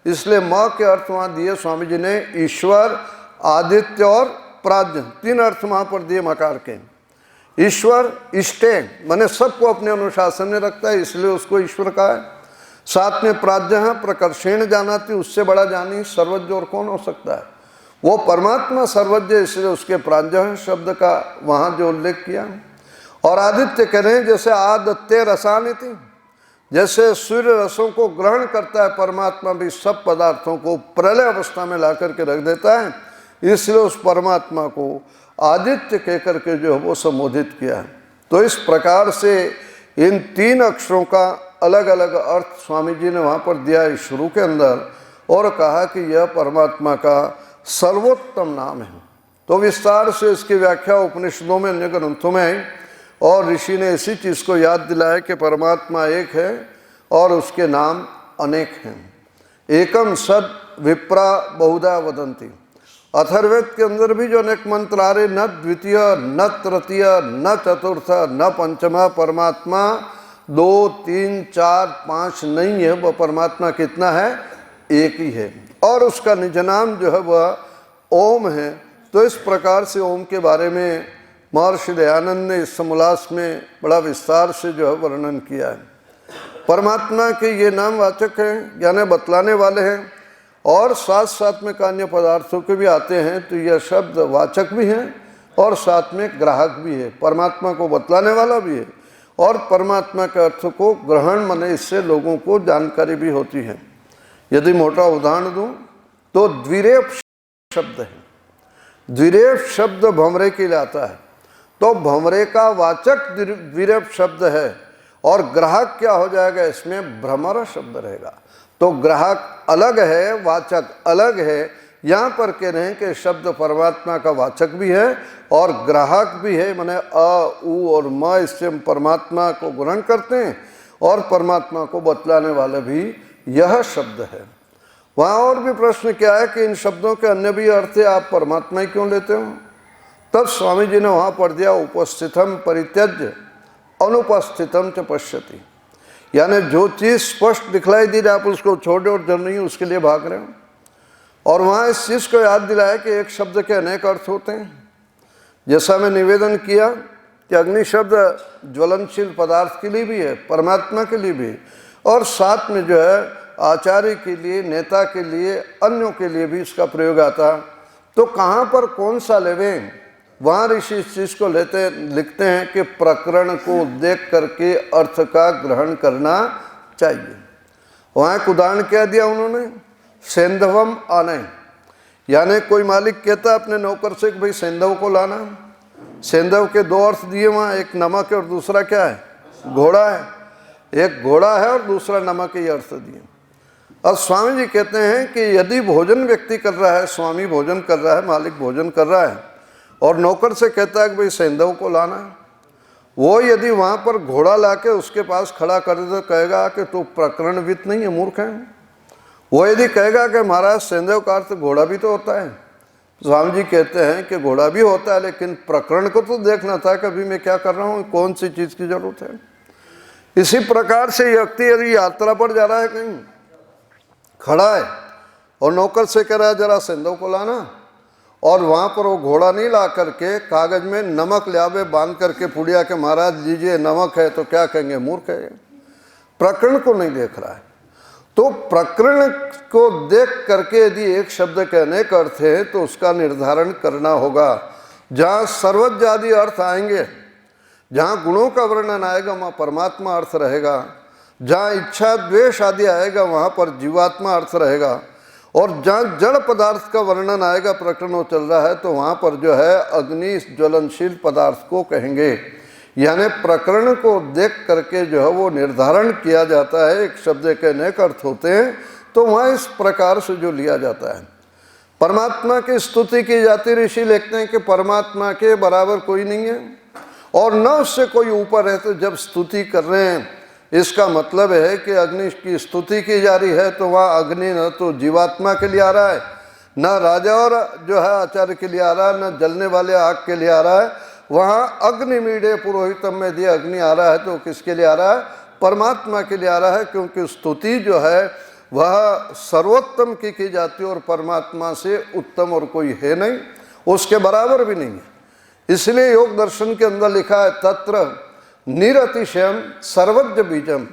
इसलिए माँ के अर्थ वहाँ दिए स्वामी जी ने, ईश्वर, आदित्य और प्राज्ञ, तीन अर्थ वहाँ पर दिए मकार के। ईश्वर इष्टे माने सबको अपने अनुशासन में रखता है, इसलिए उसको ईश्वर कहा है। साथ में प्राज्ञ प्रकर्षेण जानाति, उससे बड़ा जानी सर्वज्ञ और कौन हो सकता है, वो परमात्मा सर्वज्ञ, इसलिए उसके प्राज्ञ शब्द का वहाँ जो उल्लेख किया। और आदित्य कह रहे हैं जैसे आदित्य रसानिति, जैसे सूर्य रसों को ग्रहण करता है, परमात्मा भी सब पदार्थों को प्रलय अवस्था में ला करके रख देता है, इसलिए उस परमात्मा को आदित्य कह करके जो है वो संबोधित किया है। तो इस प्रकार से इन तीन अक्षरों का अलग अलग अर्थ स्वामी जी ने वहाँ पर दिया है शुरू के अंदर, और कहा कि यह परमात्मा का सर्वोत्तम नाम है। तो विस्तार से इसकी व्याख्या उपनिषदों में, अन्य ग्रंथों में है, और ऋषि ने इसी चीज़ को याद दिलाया कि परमात्मा एक है और उसके नाम अनेक हैं। एकम सद विप्रा बहुधा वदंती, अथर्ववेद के अंदर भी जो अनेक मंत्र आ रहे, न द्वितीय न तृतीय न चतुर्थ न पंचमा, परमात्मा 2 3 4 5 नहीं है, वह परमात्मा कितना है, एक ही है, और उसका निज नाम जो है वह ओम है। तो इस प्रकार से ओम के बारे में महर्षि दयानंद ने इस समोल्लास में बड़ा विस्तार से जो है वर्णन किया है। परमात्मा के ये नाम वाचक हैं, यानी बतलाने वाले हैं, और साथ साथ में अन्य पदार्थों के भी आते हैं, तो यह शब्द वाचक भी हैं और साथ में ग्राहक भी है, परमात्मा को बतलाने वाला भी है, और परमात्मा के अर्थ को ग्रहण माने इससे लोगों को जानकारी भी होती है। यदि मोटा उदाहरण दूं तो द्विरेफ शब्द है, द्विरेफ शब्द भंवरे के लिए आता है, तो भंवरे का वाचक द्विरेफ शब्द है, और ग्राहक क्या हो जाएगा, इसमें भ्रमर शब्द रहेगा। तो ग्राहक अलग है, वाचक अलग है। यहाँ पर कह रहे हैं कि शब्द परमात्मा का वाचक भी है और ग्राहक भी है, माने अ, उ और म, इससे हम परमात्मा को ग्रहण करते हैं और परमात्मा को बतलाने वाला भी यह शब्द है। वहाँ और भी प्रश्न क्या है कि इन शब्दों के अन्य भी अर्थ है, आप परमात्मा ही क्यों लेते हो? तब स्वामी जी ने वहाँ पढ़ दिया, उपस्थितम परित्यज्य अनुपस्थितम च पश्यति, यानी जो चीज़ स्पष्ट दिखलाई दी आप उसको छोड़े और जो नहीं उसके लिए भाग रहे हो। और वहाँ इस चीज़ को याद दिलाया कि एक शब्द के अनेक अर्थ होते हैं। जैसा मैं निवेदन किया कि अग्नि शब्द ज्वलनशील पदार्थ के लिए भी है, परमात्मा के लिए भी, और साथ में जो है आचार्य के लिए, नेता के लिए, अन्यों के लिए भी इसका प्रयोग आता। तो कहाँ पर कौन सा लेवें, वहाँ ऋषि इस चीज़ को लिखते हैं कि प्रकरण को देख करके अर्थ का ग्रहण करना चाहिए। वहाँ एक उदाहरण क्या दिया उन्होंने, सेंधवम आने, यानी कोई मालिक कहता है अपने नौकर से कि भाई सेंधव को लाना। सेंधव के दो अर्थ दिए वहाँ, एक नमक है और दूसरा क्या है, घोड़ा है। एक घोड़ा है और दूसरा नमक, ये अर्थ दिए। और स्वामी जी कहते हैं कि यदि भोजन व्यक्ति कर रहा है, स्वामी भोजन कर रहा है, मालिक भोजन कर रहा है और नौकर से कहता है कि भाई सेंधव को लाना, वो यदि वहाँ पर घोड़ा लाके उसके पास खड़ा कर दे तो कहेगा कि तू प्रकरणविद नहीं है, मूर्ख है। वो यदि कहेगा कि महाराज सेंधव का अर्थ घोड़ा भी तो होता है, स्वामी जी कहते हैं कि घोड़ा भी होता है, लेकिन प्रकरण को तो देखना था कि अभी मैं क्या कर रहा हूँ, कौन सी चीज़ की जरूरत है। इसी प्रकार से व्यक्ति यदि यात्रा पर जा रहा है, कहीं खड़ा है और नौकर से कह रहा है जरा सेंधव को लाना, और वहाँ पर वो घोड़ा नहीं ला करके कागज में नमक ले आवे बांध करके पुड़िया के महाराज लीजिए नमक है, तो क्या कहेंगे, मूर्ख है। प्रकरण को नहीं देख रहा है। तो प्रकरण को देख करके यदि एक शब्द कहने का अर्थ है तो उसका निर्धारण करना होगा। जहाँ सर्वज्ञ आदि अर्थ आएंगे, जहाँ गुणों का वर्णन आएगा वहाँ परमात्मा अर्थ रहेगा, जहाँ इच्छा द्वेष आदि आएगा वहाँ पर जीवात्मा अर्थ रहेगा, और जहाँ जड़ पदार्थ का वर्णन आएगा, प्रकरण वो चल रहा है, तो वहाँ पर जो है अग्नि ज्वलनशील पदार्थ को कहेंगे। यानी प्रकरण को देख करके जो है वो निर्धारण किया जाता है। एक शब्द के अनेक अर्थ होते हैं, तो वहाँ इस प्रकार से जो लिया जाता है। परमात्मा की स्तुति की जाती, ऋषि लिखते हैं कि परमात्मा के बराबर कोई नहीं है और न उससे कोई ऊपर है। तो जब स्तुति कर रहे हैं, इसका मतलब है कि अग्नि की स्तुति की जा रही है, तो वहाँ अग्नि न तो जीवात्मा के लिए आ रहा है, न राजा और जो है आचार्य के लिए आ रहा है, न जलने वाले आग के लिए आ रहा है। वहाँ अग्निमीडे पुरोहितम में दिया अग्नि आ रहा है, तो किसके लिए आ रहा है, परमात्मा के लिए आ रहा है, क्योंकि स्तुति जो है वह सर्वोत्तम की जाती है और परमात्मा से उत्तम और कोई है नहीं, उसके बराबर भी नहीं है। इसलिए योग दर्शन के अंदर लिखा है तत्र निरतिशयम सर्वज्ञ बीजम,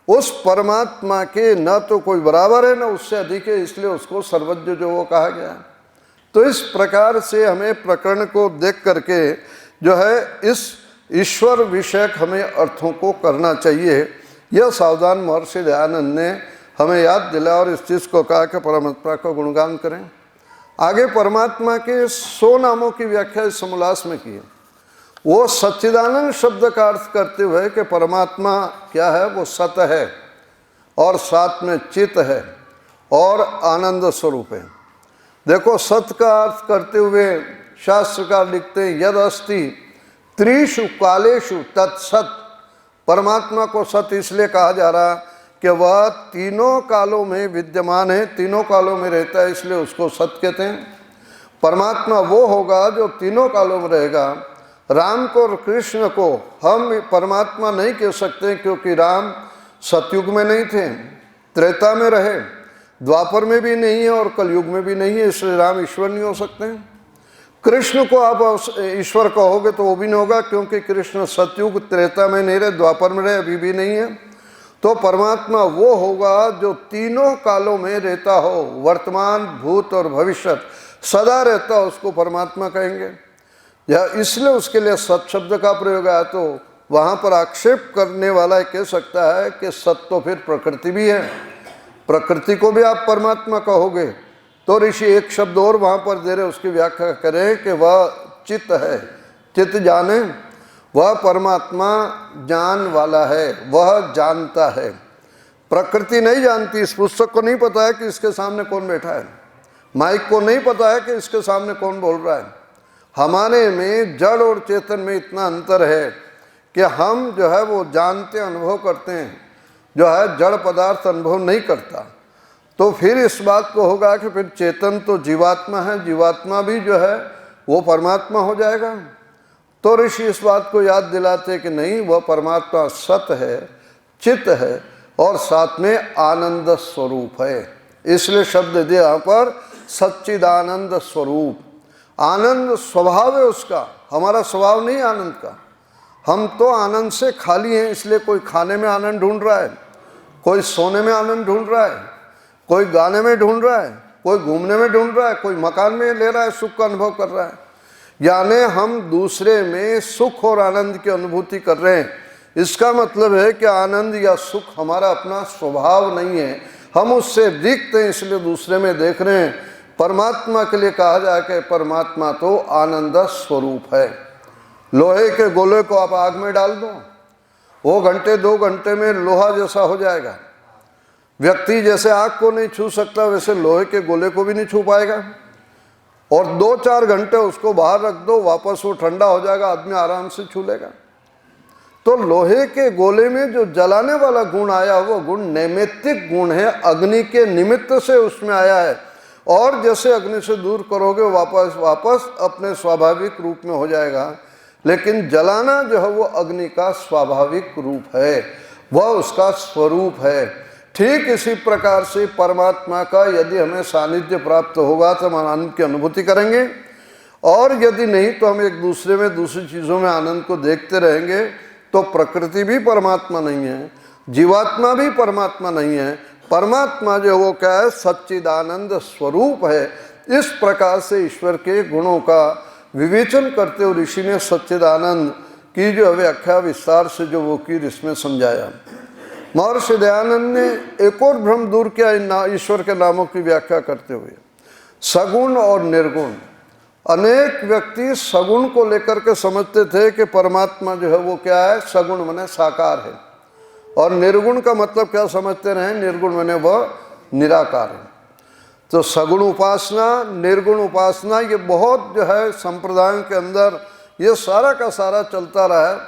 उस परमात्मा के न तो कोई बराबर है न उससे अधिक है, इसलिए उसको सर्वज्ञ जो वो कहा गया है। तो इस प्रकार से हमें प्रकरण को देख करके जो है इस ईश्वर विषयक हमें अर्थों को करना चाहिए। यह सावधान महर्षि दयानंद ने हमें याद दिलाया और इस चीज़ को कहा कि परमात्मा का गुणगान करें। आगे परमात्मा के 100 नामों की व्याख्या इस समोल्लास में की। वो सच्चिदानंद शब्द का अर्थ करते हुए कि परमात्मा क्या है, वो सत है और साथ में चित है और आनंद स्वरूप है। देखो सत का अर्थ करते हुए शास्त्रकार लिखते हैं यद अस्ति त्रिषु कालेषु तत्सत। परमात्मा को सत इसलिए कहा जा रहा कि वह तीनों कालों में विद्यमान है, तीनों कालों में रहता है, इसलिए उसको सत कहते हैं। परमात्मा वो होगा जो तीनों कालों में रहेगा। राम को और कृष्ण को हम परमात्मा नहीं कह सकते, क्योंकि राम सतयुग में नहीं थे, त्रेता में रहे, द्वापर में भी नहीं है और कलयुग में भी नहीं है, इसलिए राम ईश्वर नहीं हो सकते हैं। कृष्ण को आप ईश्वर कहोगे तो वो भी नहीं होगा, क्योंकि कृष्ण सतयुग त्रेता में नहीं रहे, द्वापर में रहे, अभी भी नहीं है। तो परमात्मा वो होगा जो तीनों कालों में रहता हो, वर्तमान भूत और भविष्य सदा रहता हो, उसको परमात्मा कहेंगे। या इसलिए उसके लिए सत शब्द का प्रयोग आया। तो वहाँ पर आक्षेप करने वाला कह सकता है कि सत तो फिर प्रकृति भी है, प्रकृति को भी आप परमात्मा कहोगे। तो ऋषि एक शब्द और वहाँ पर दे रहे, उसकी व्याख्या करें कि वह चित्त है, चित्त जाने, वह परमात्मा जान वाला है, वह जानता है। प्रकृति नहीं जानती, इस पुस्तक को नहीं पता है कि इसके सामने कौन बैठा है, माइक को नहीं पता है कि इसके सामने कौन बोल रहा है। हमारे में जड़ और चेतन में इतना अंतर है कि हम जो है वो जानते अनुभव करते हैं, जो है जड़ पदार्थ अनुभव नहीं करता। तो फिर इस बात को होगा कि फिर चेतन तो जीवात्मा है, जीवात्मा भी जो है वो परमात्मा हो जाएगा। तो ऋषि इस बात को याद दिलाते कि नहीं, वह परमात्मा सत है, चित्त है और साथ में आनंद स्वरूप है। इसलिए शब्द दिया यहाँ पर सच्चिदानंद स्वरूप। आनंद स्वभाव है उसका, हमारा स्वभाव नहीं आनंद का। हम तो आनंद से खाली हैं, इसलिए कोई खाने में आनंद ढूंढ रहा है, कोई सोने में आनंद ढूंढ रहा है, कोई गाने में ढूंढ रहा है, कोई घूमने में ढूंढ रहा है, कोई मकान में ले रहा है, सुख का अनुभव कर रहा है। यानी हम दूसरे में सुख और आनंद की अनुभूति कर रहे हैं, इसका मतलब है कि आनंद या सुख हमारा अपना स्वभाव नहीं है, हम उससे रिक्त हैं, इसलिए दूसरे में देख रहे हैं। परमात्मा के लिए कहा जाए कि परमात्मा तो आनंद स्वरूप है। लोहे के गोले को आप आग में डाल दो, वो घंटे 2 घंटे में लोहा जैसा हो जाएगा। व्यक्ति जैसे आग को नहीं छू सकता, वैसे लोहे के गोले को भी नहीं छू पाएगा। और 2-4 घंटे उसको बाहर रख दो, वापस वो ठंडा हो जाएगा, आदमी आराम से छू लेगा। तो लोहे के गोले में जो जलाने वाला गुण आया, वो गुण नैमित्तिक गुण है, अग्नि के निमित्त से उसमें आया है। और जैसे अग्नि से दूर करोगे वापस अपने स्वाभाविक रूप में हो जाएगा। लेकिन जलाना जो है वो अग्नि का स्वाभाविक रूप है, वह उसका स्वरूप है। ठीक इसी प्रकार से परमात्मा का यदि हमें सानिध्य प्राप्त होगा तो हम आनंद की अनुभूति करेंगे, और यदि नहीं तो हम एक दूसरे में दूसरी चीज़ों में आनंद को देखते रहेंगे। तो प्रकृति भी परमात्मा नहीं है, जीवात्मा भी परमात्मा नहीं है। परमात्मा जो वो क्या है, सच्चिदानंद स्वरूप है। इस प्रकार से ईश्वर के गुणों का विवेचन करते हुए ऋषि ने सच्चिदानंद की जो व्याख्या विस्तार से जो वो की इसमें समझाया। महर्षि दयानंद ने एक और भ्रम दूर किया ईश्वर के नामों की व्याख्या करते हुए। सगुण और निर्गुण, अनेक व्यक्ति सगुण को लेकर के समझते थे कि परमात्मा जो है वो क्या है, सगुण माने साकार है, और निर्गुण का मतलब क्या समझते रहे, निर्गुण माने वह निराकार है। तो सगुण उपासना, निर्गुण उपासना, ये बहुत जो है संप्रदायों के अंदर ये सारा का सारा चलता रहा है।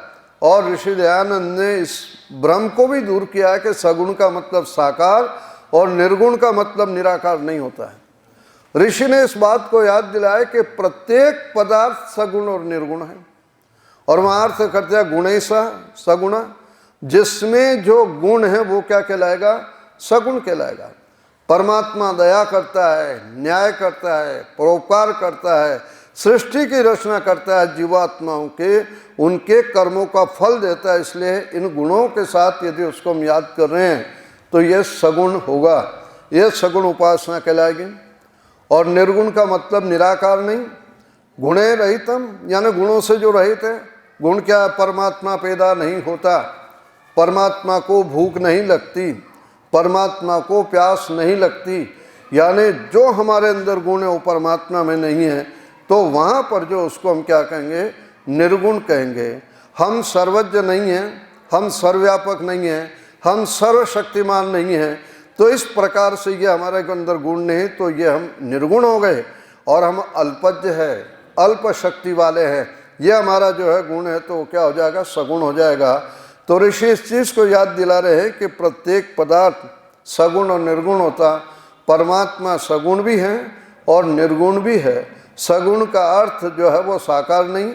और ऋषि दयानंद ने इस भ्रम को भी दूर किया है कि सगुण का मतलब साकार और निर्गुण का मतलब निराकार नहीं होता है। ऋषि ने इस बात को याद दिलाया कि प्रत्येक पदार्थ सगुण और निर्गुण है, और वहाँ अर्थ करते हैं गुणैसा सगुणा, जिसमें जो गुण है वो क्या कहलाएगा, सगुण कहलाएगा। परमात्मा दया करता है, न्याय करता है, परोपकार करता है, सृष्टि की रचना करता है, जीवात्माओं के उनके कर्मों का फल देता है। इसलिए इन गुणों के साथ यदि उसको हम याद कर रहे हैं तो ये सगुण होगा, ये सगुण उपासना कहलाएगी। और निर्गुण का मतलब निराकार नहीं, गुणे रहितम, यानी गुणों से जो रहित है। गुण क्या है, परमात्मा पैदा नहीं होता, परमात्मा को भूख नहीं लगती, परमात्मा को प्यास नहीं लगती, यानी जो हमारे अंदर गुण है वो परमात्मा में नहीं है। तो वहाँ पर जो उसको हम क्या कहेंगे, निर्गुण कहेंगे। हम सर्वज्ञ नहीं हैं, हम सर्वव्यापक नहीं हैं, हम सर्वशक्तिमान नहीं हैं। तो इस प्रकार से ये हमारे अंदर गुण नहीं, तो ये हम निर्गुण हो गए, और हम अल्पज्ञ है, अल्प शक्ति वाले हैं। ये हमारा जो है गुण है, तो क्या हो जाएगा, सगुण हो जाएगा। तो ऋषि इस चीज़ को याद दिला रहे हैं कि प्रत्येक पदार्थ सगुण और निर्गुण होता। परमात्मा सगुण भी है और निर्गुण भी है। सगुण का अर्थ जो है वो साकार नहीं,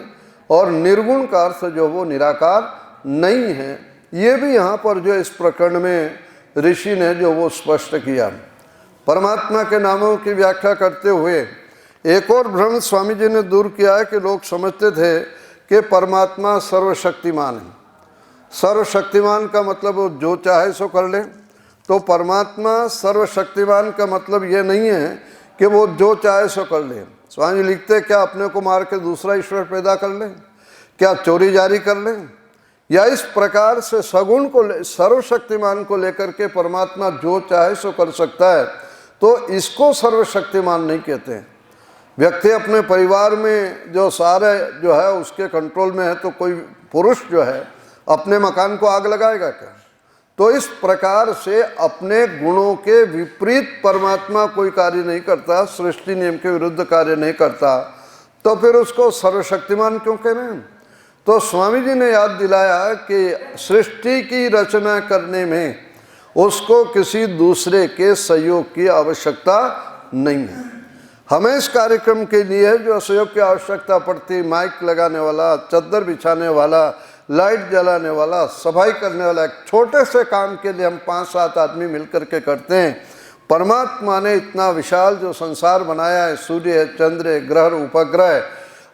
और निर्गुण का अर्थ जो वो निराकार नहीं है। ये भी यहाँ पर जो इस प्रकरण में ऋषि ने जो वो स्पष्ट किया। परमात्मा के नामों की व्याख्या करते हुए एक और भ्रम स्वामी जी ने दूर किया है कि लोग समझते थे कि परमात्मा सर्वशक्तिमान है। सर्वशक्तिमान का मतलब वो जो चाहे सो कर ले। तो परमात्मा सर्वशक्तिमान का मतलब ये नहीं है कि वो जो चाहे सो कर ले। स्वामी जी लिखते, क्या अपने को मार के दूसरा ईश्वर पैदा कर ले, क्या चोरी जारी कर ले, या इस प्रकार से सगुण को सर्वशक्तिमान को लेकर के परमात्मा जो चाहे सो कर सकता है, तो इसको सर्वशक्तिमान नहीं कहते हैं। व्यक्ति अपने परिवार में जो सारे जो है उसके कंट्रोल में है, तो कोई पुरुष जो है अपने मकान को आग लगाएगा क्या? तो इस प्रकार से अपने गुणों के विपरीत परमात्मा कोई कार्य नहीं करता, सृष्टि नियम के विरुद्ध कार्य नहीं करता, तो फिर उसको सर्वशक्तिमान क्यों कह रहे हैं? तो स्वामी जी ने याद दिलाया कि सृष्टि की रचना करने में उसको किसी दूसरे के सहयोग की आवश्यकता नहीं है। हमें इस कार्यक्रम के लिए जो सहयोग की आवश्यकता पड़ती, माइक लगाने वाला, चद्दर बिछाने वाला, लाइट जलाने वाला, सफाई करने वाला, एक छोटे से काम के लिए हम 5-7 आदमी मिलकर के करते हैं। परमात्मा ने इतना विशाल जो संसार बनाया है, सूर्य, चंद्र, ग्रह, उपग्रह,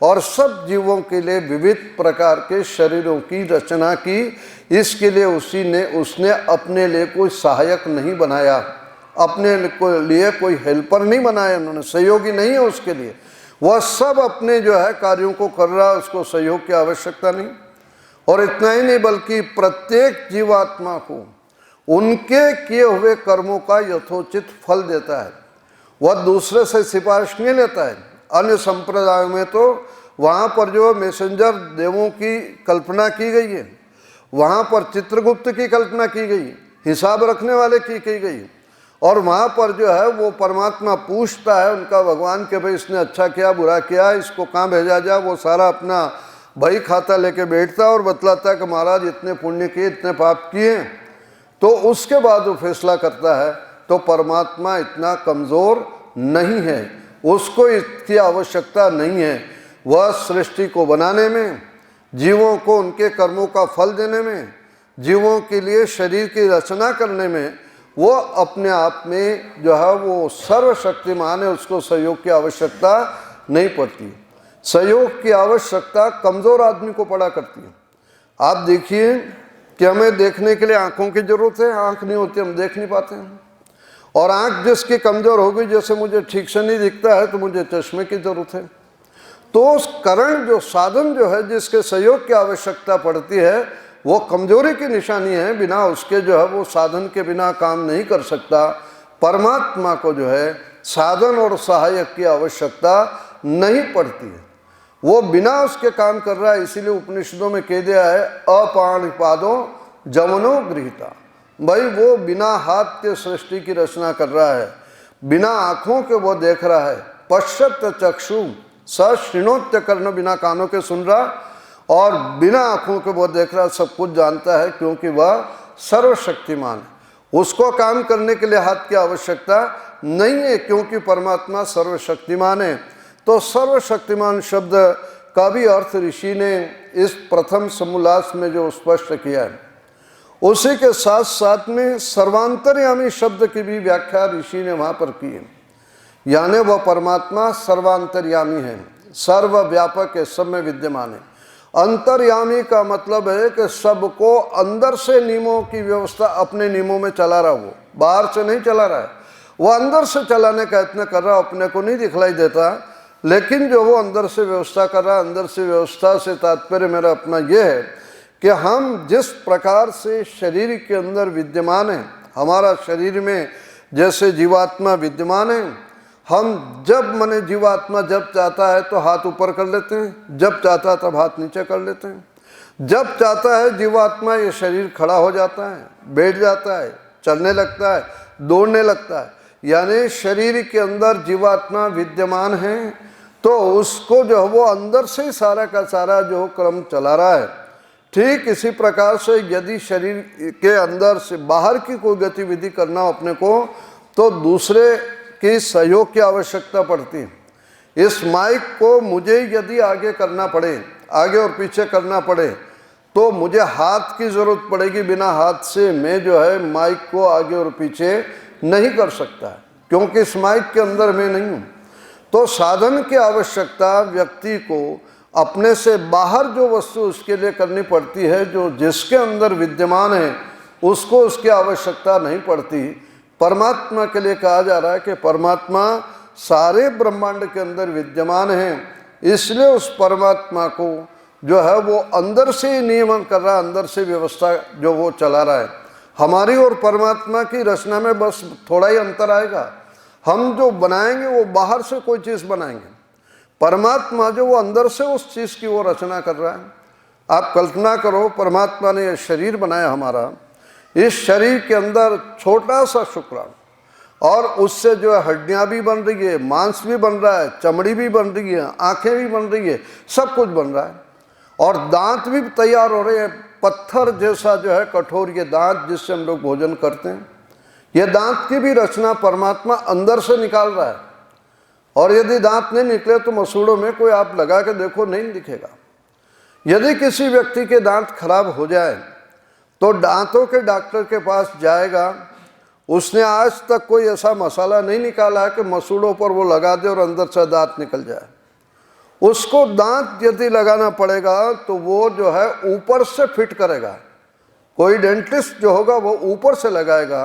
और सब जीवों के लिए विविध प्रकार के शरीरों की रचना की। इसके लिए उसने अपने लिए कोई सहायक नहीं बनाया, अपने लिए कोई हेल्पर नहीं बनाया, उन्होंने सहयोगी नहीं है उसके लिए। वह सब अपने जो है कार्यों को कर रहा है, उसको सहयोग की आवश्यकता नहीं। और इतना ही नहीं बल्कि प्रत्येक जीवात्मा को उनके किए हुए कर्मों का यथोचित फल देता है। वह दूसरे से सिफारिश नहीं लेता है। अन्य संप्रदायों में तो वहाँ पर जो मैसेंजर देवों की कल्पना की गई है, वहाँ पर चित्रगुप्त की कल्पना की गई, हिसाब रखने वाले की गई, और वहाँ पर जो है वो परमात्मा पूछता है उनका भगवान के भाई इसने अच्छा किया बुरा किया, इसको कहाँ भेजा जाए। वो सारा अपना बही खाता लेके बैठता है और बतलाता है कि महाराज इतने पुण्य किए, इतने पाप किए, तो उसके बाद वो फैसला करता है। तो परमात्मा इतना कमज़ोर नहीं है, उसको इसकी आवश्यकता नहीं है। वह सृष्टि को बनाने में, जीवों को उनके कर्मों का फल देने में, जीवों के लिए शरीर की रचना करने में वो अपने आप में जो है वो सर्वशक्तिमान है। उसको सहयोग की आवश्यकता नहीं पड़ती। सहयोग की आवश्यकता कमज़ोर आदमी को पड़ा करती है। आप देखिए कि हमें देखने के लिए आँखों की ज़रूरत है, आँख नहीं होती, हम देख नहीं पाते हैं। और आँख जिसकी कमज़ोर हो गई, जैसे मुझे ठीक से नहीं दिखता है तो मुझे चश्मे की ज़रूरत है। तो उस करण जो साधन जो है जिसके सहयोग की आवश्यकता पड़ती है वो कमजोरी की निशानी है। बिना उसके जो है वो साधन के बिना काम नहीं कर सकता। परमात्मा को जो है साधन और सहायक की आवश्यकता नहीं पड़ती है, वो बिना उसके काम कर रहा है। इसीलिए उपनिषदों में कह दिया है अपाणिपादो जवनो गृहीता। भाई वो बिना हाथ के सृष्टि की रचना कर रहा है, बिना आँखों के वो देख रहा है। पश्यत चक्षु सृणोत्य कर्ण, बिना कानों के सुन रहा और बिना आँखों के वो देख रहा, सब कुछ जानता है क्योंकि वह सर्वशक्तिमान है। उसको काम करने के लिए हाथ की आवश्यकता नहीं है क्योंकि परमात्मा सर्वशक्तिमान है। तो सर्वशक्तिमान शब्द का भी अर्थ ऋषि ने इस प्रथम समोल्लास में जो स्पष्ट किया है, उसी के साथ साथ में सर्वांतर्यामी शब्द की भी व्याख्या ऋषि ने वहाँ पर की है। यानी वह परमात्मा सर्वांतर्यामी है, सर्वव्यापक है, सब में विद्यमान है। अंतर्यामी का मतलब है कि सबको अंदर से नियमों की व्यवस्था अपने नियमों में चला रहा, वो बाहर से नहीं चला रहा है, वो अंदर से चलाने का यत्न कर रहा, अपने को नहीं दिखलाई देता, लेकिन जो वो अंदर से व्यवस्था कर रहा है। अंदर से व्यवस्था से तात्पर्य मेरा अपना ये है कि हम जिस प्रकार से शरीर के अंदर विद्यमान हैं, हमारा शरीर में जैसे जीवात्मा विद्यमान है, हम जब माने जीवात्मा जब चाहता है तो हाथ ऊपर कर लेते हैं, जब चाहता है तब हाथ नीचे कर लेते हैं। जब चाहता है जीवात्मा ये शरीर खड़ा हो जाता है, बैठ जाता है, चलने लगता है, दौड़ने लगता है। यानी शरीर के अंदर जीवात्मा विद्यमान है, तो उसको जो है वो अंदर से ही सारा का सारा जो क्रम चला रहा है। ठीक इसी प्रकार से यदि शरीर के अंदर से बाहर की कोई गतिविधि करना हो अपने को, तो दूसरे की सहयोग की आवश्यकता पड़ती है। इस माइक को मुझे यदि आगे करना पड़े, आगे और पीछे करना पड़े, तो मुझे हाथ की ज़रूरत पड़ेगी। बिना हाथ से मैं जो है माइक को आगे और पीछे नहीं कर सकता, क्योंकि इस माइक के अंदर मैं नहीं हूँ। तो साधन की आवश्यकता व्यक्ति को अपने से बाहर जो वस्तु उसके लिए करनी पड़ती है, जो जिसके अंदर विद्यमान है उसको उसकी आवश्यकता नहीं पड़ती। परमात्मा के लिए कहा जा रहा है कि परमात्मा सारे ब्रह्मांड के अंदर विद्यमान है, इसलिए उस परमात्मा को जो है वो अंदर से ही नियमन कर रहा है, अंदर से व्यवस्था जो वो चला रहा है। हमारी और परमात्मा की रचना में बस थोड़ा ही अंतर आएगा। हम जो बनाएंगे वो बाहर से कोई चीज़ बनाएंगे, परमात्मा जो वो अंदर से उस चीज़ की वो रचना कर रहा है। आप कल्पना करो, परमात्मा ने यह शरीर बनाया हमारा, इस शरीर के अंदर छोटा सा शुक्राणु, और उससे जो है हड्डियाँ भी बन रही है, मांस भी बन रहा है, चमड़ी भी बन रही है, आँखें भी बन रही है, सब कुछ बन रहा है, और दांत भी तैयार हो रहे हैं। पत्थर जैसा जो है कठोर ये दांत जिससे हम लोग भोजन करते हैं, ये दांत की भी रचना परमात्मा अंदर से निकाल रहा है। और यदि दांत नहीं निकले तो मसूड़ों में कोई आप लगा के देखो, नहीं दिखेगा। यदि किसी व्यक्ति के दांत खराब हो जाए तो दांतों के डॉक्टर के पास जाएगा, उसने आज तक कोई ऐसा मसाला नहीं निकाला है कि मसूड़ों पर वो लगा दे और अंदर से दांत निकल जाए। उसको दांत यदि लगाना पड़ेगा तो वो जो है ऊपर से फिट करेगा, कोई डेंटिस्ट जो होगा वो ऊपर से लगाएगा।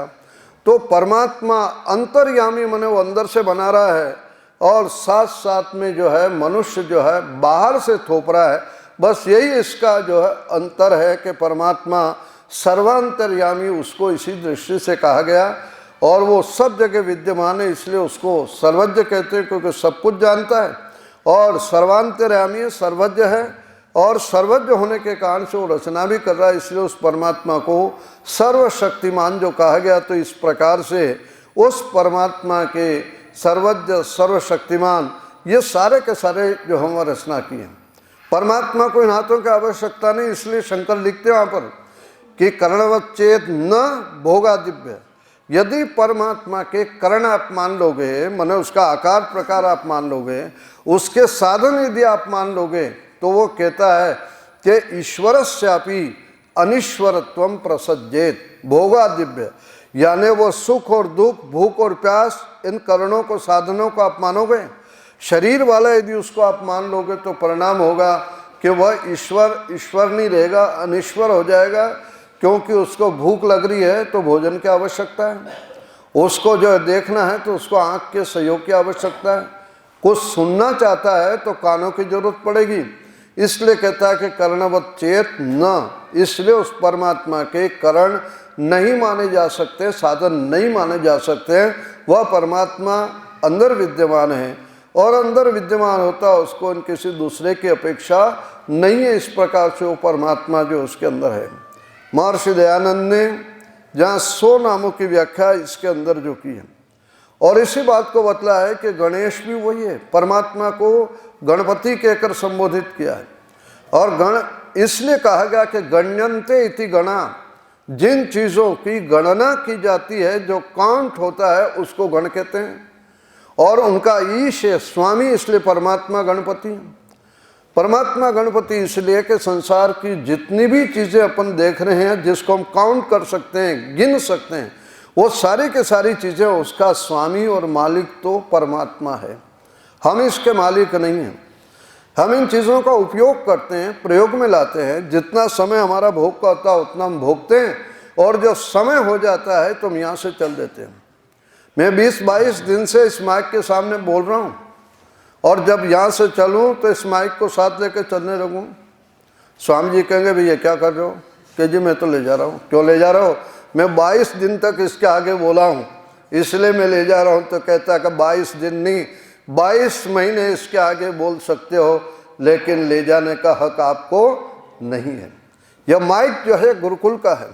तो परमात्मा अंतर्यामी माने वो अंदर से बना रहा है, और साथ साथ में जो है मनुष्य जो है बाहर से थोप रहा है। बस यही इसका जो है अंतर है कि परमात्मा सर्वांतर्यामी, उसको इसी दृष्टि से कहा गया, और वो सब जगह विद्यमान है, इसलिए उसको सर्वज्ञ कहते हैं क्योंकि सब कुछ जानता है। और सर्वांतर्यामी सर्वज्ञ है, और सर्वज्ञ होने के कारण से वो रचना भी कर रहा है, इसलिए उस परमात्मा को सर्वशक्तिमान जो कहा गया। तो इस प्रकार से उस परमात्मा के सर्वज्ञ सर्वशक्तिमान ये सारे के सारे जो हम रचना किए। परमात्मा को इन हाथों की आवश्यकता नहीं, इसलिए शंकर लिखते हैं वहाँ पर कि कर्णवत चेत न भोगा दिव्य। यदि परमात्मा के कर्ण आप मान लोगे, माने उसका आकार प्रकार आप मान लोगे, उसके साधन यदि आप मान लोगे, तो वो कहता है कि ईश्वरस्यापि अनीश्वरत्वम प्रसज्जेत भोगा दिव्य, यानी वो सुख और दुख, भूख और प्यास, इन करणों को साधनों को आप मानोगे। शरीर वाला यदि उसको आप मान लोगे तो परिणाम होगा कि वह ईश्वर नहीं रहेगा, अनीश्वर हो जाएगा, क्योंकि उसको भूख लग रही है तो भोजन की आवश्यकता है, उसको जो है देखना है तो उसको आँख के सहयोग की आवश्यकता है, कुछ सुनना चाहता है तो कानों की जरूरत पड़ेगी। इसलिए कहता है कि कर्णवत चेत न, इसलिए उस परमात्मा के करण नहीं माने जा सकते, साधन नहीं माने जा सकते। वह परमात्मा अंदर विद्यमान है, और अंदर विद्यमान होता है, उसको इन किसी दूसरे की अपेक्षा नहीं है। इस प्रकार से वो परमात्मा जो उसके अंदर है। महर्षि दयानंद ने जहाँ 100 नामों की व्याख्या इसके अंदर जो की है, और इसी बात को बतला है कि गणेश भी वही है, परमात्मा को गणपति कहकर संबोधित किया है। और गण इसलिए कहा गया कि गण्यन्ते इति गणा, जिन चीज़ों की गणना की जाती है, जो काउंट होता है, उसको गण कहते हैं। और उनका ईश है स्वामी, इसलिए परमात्मा गणपति। परमात्मा गणपति इसलिए कि संसार की जितनी भी चीज़ें अपन देख रहे हैं, जिसको हम काउंट कर सकते हैं, गिन सकते हैं, वो सारी के सारी चीज़ें उसका स्वामी और मालिक तो परमात्मा है। हम इसके मालिक नहीं हैं। हम इन चीज़ों का उपयोग करते हैं, प्रयोग में लाते हैं, जितना समय हमारा भोग का होता है उतना हम भोगते हैं, और जब समय हो जाता है तो हम यहाँ से चल देते हैं। मैं 20-22 दिन से इस माइक के सामने बोल रहा हूँ, और जब यहाँ से चलूँ तो इस माइक को साथ लेकर चलने लगूँ। स्वामी जी कहेंगे भैया क्या कर रहे हो? कि जी मैं तो ले जा रहा हूँ। क्यों ले जा रहा हो? मैं 22 दिन तक इसके आगे बोला हूँ, इसलिए मैं ले जा रहा हूँ। तो कहता है कि 22 दिन नहीं, 22 महीने इसके आगे बोल सकते हो, लेकिन ले जाने का हक आपको नहीं है। यह माइक जो है गुरुकुल का है।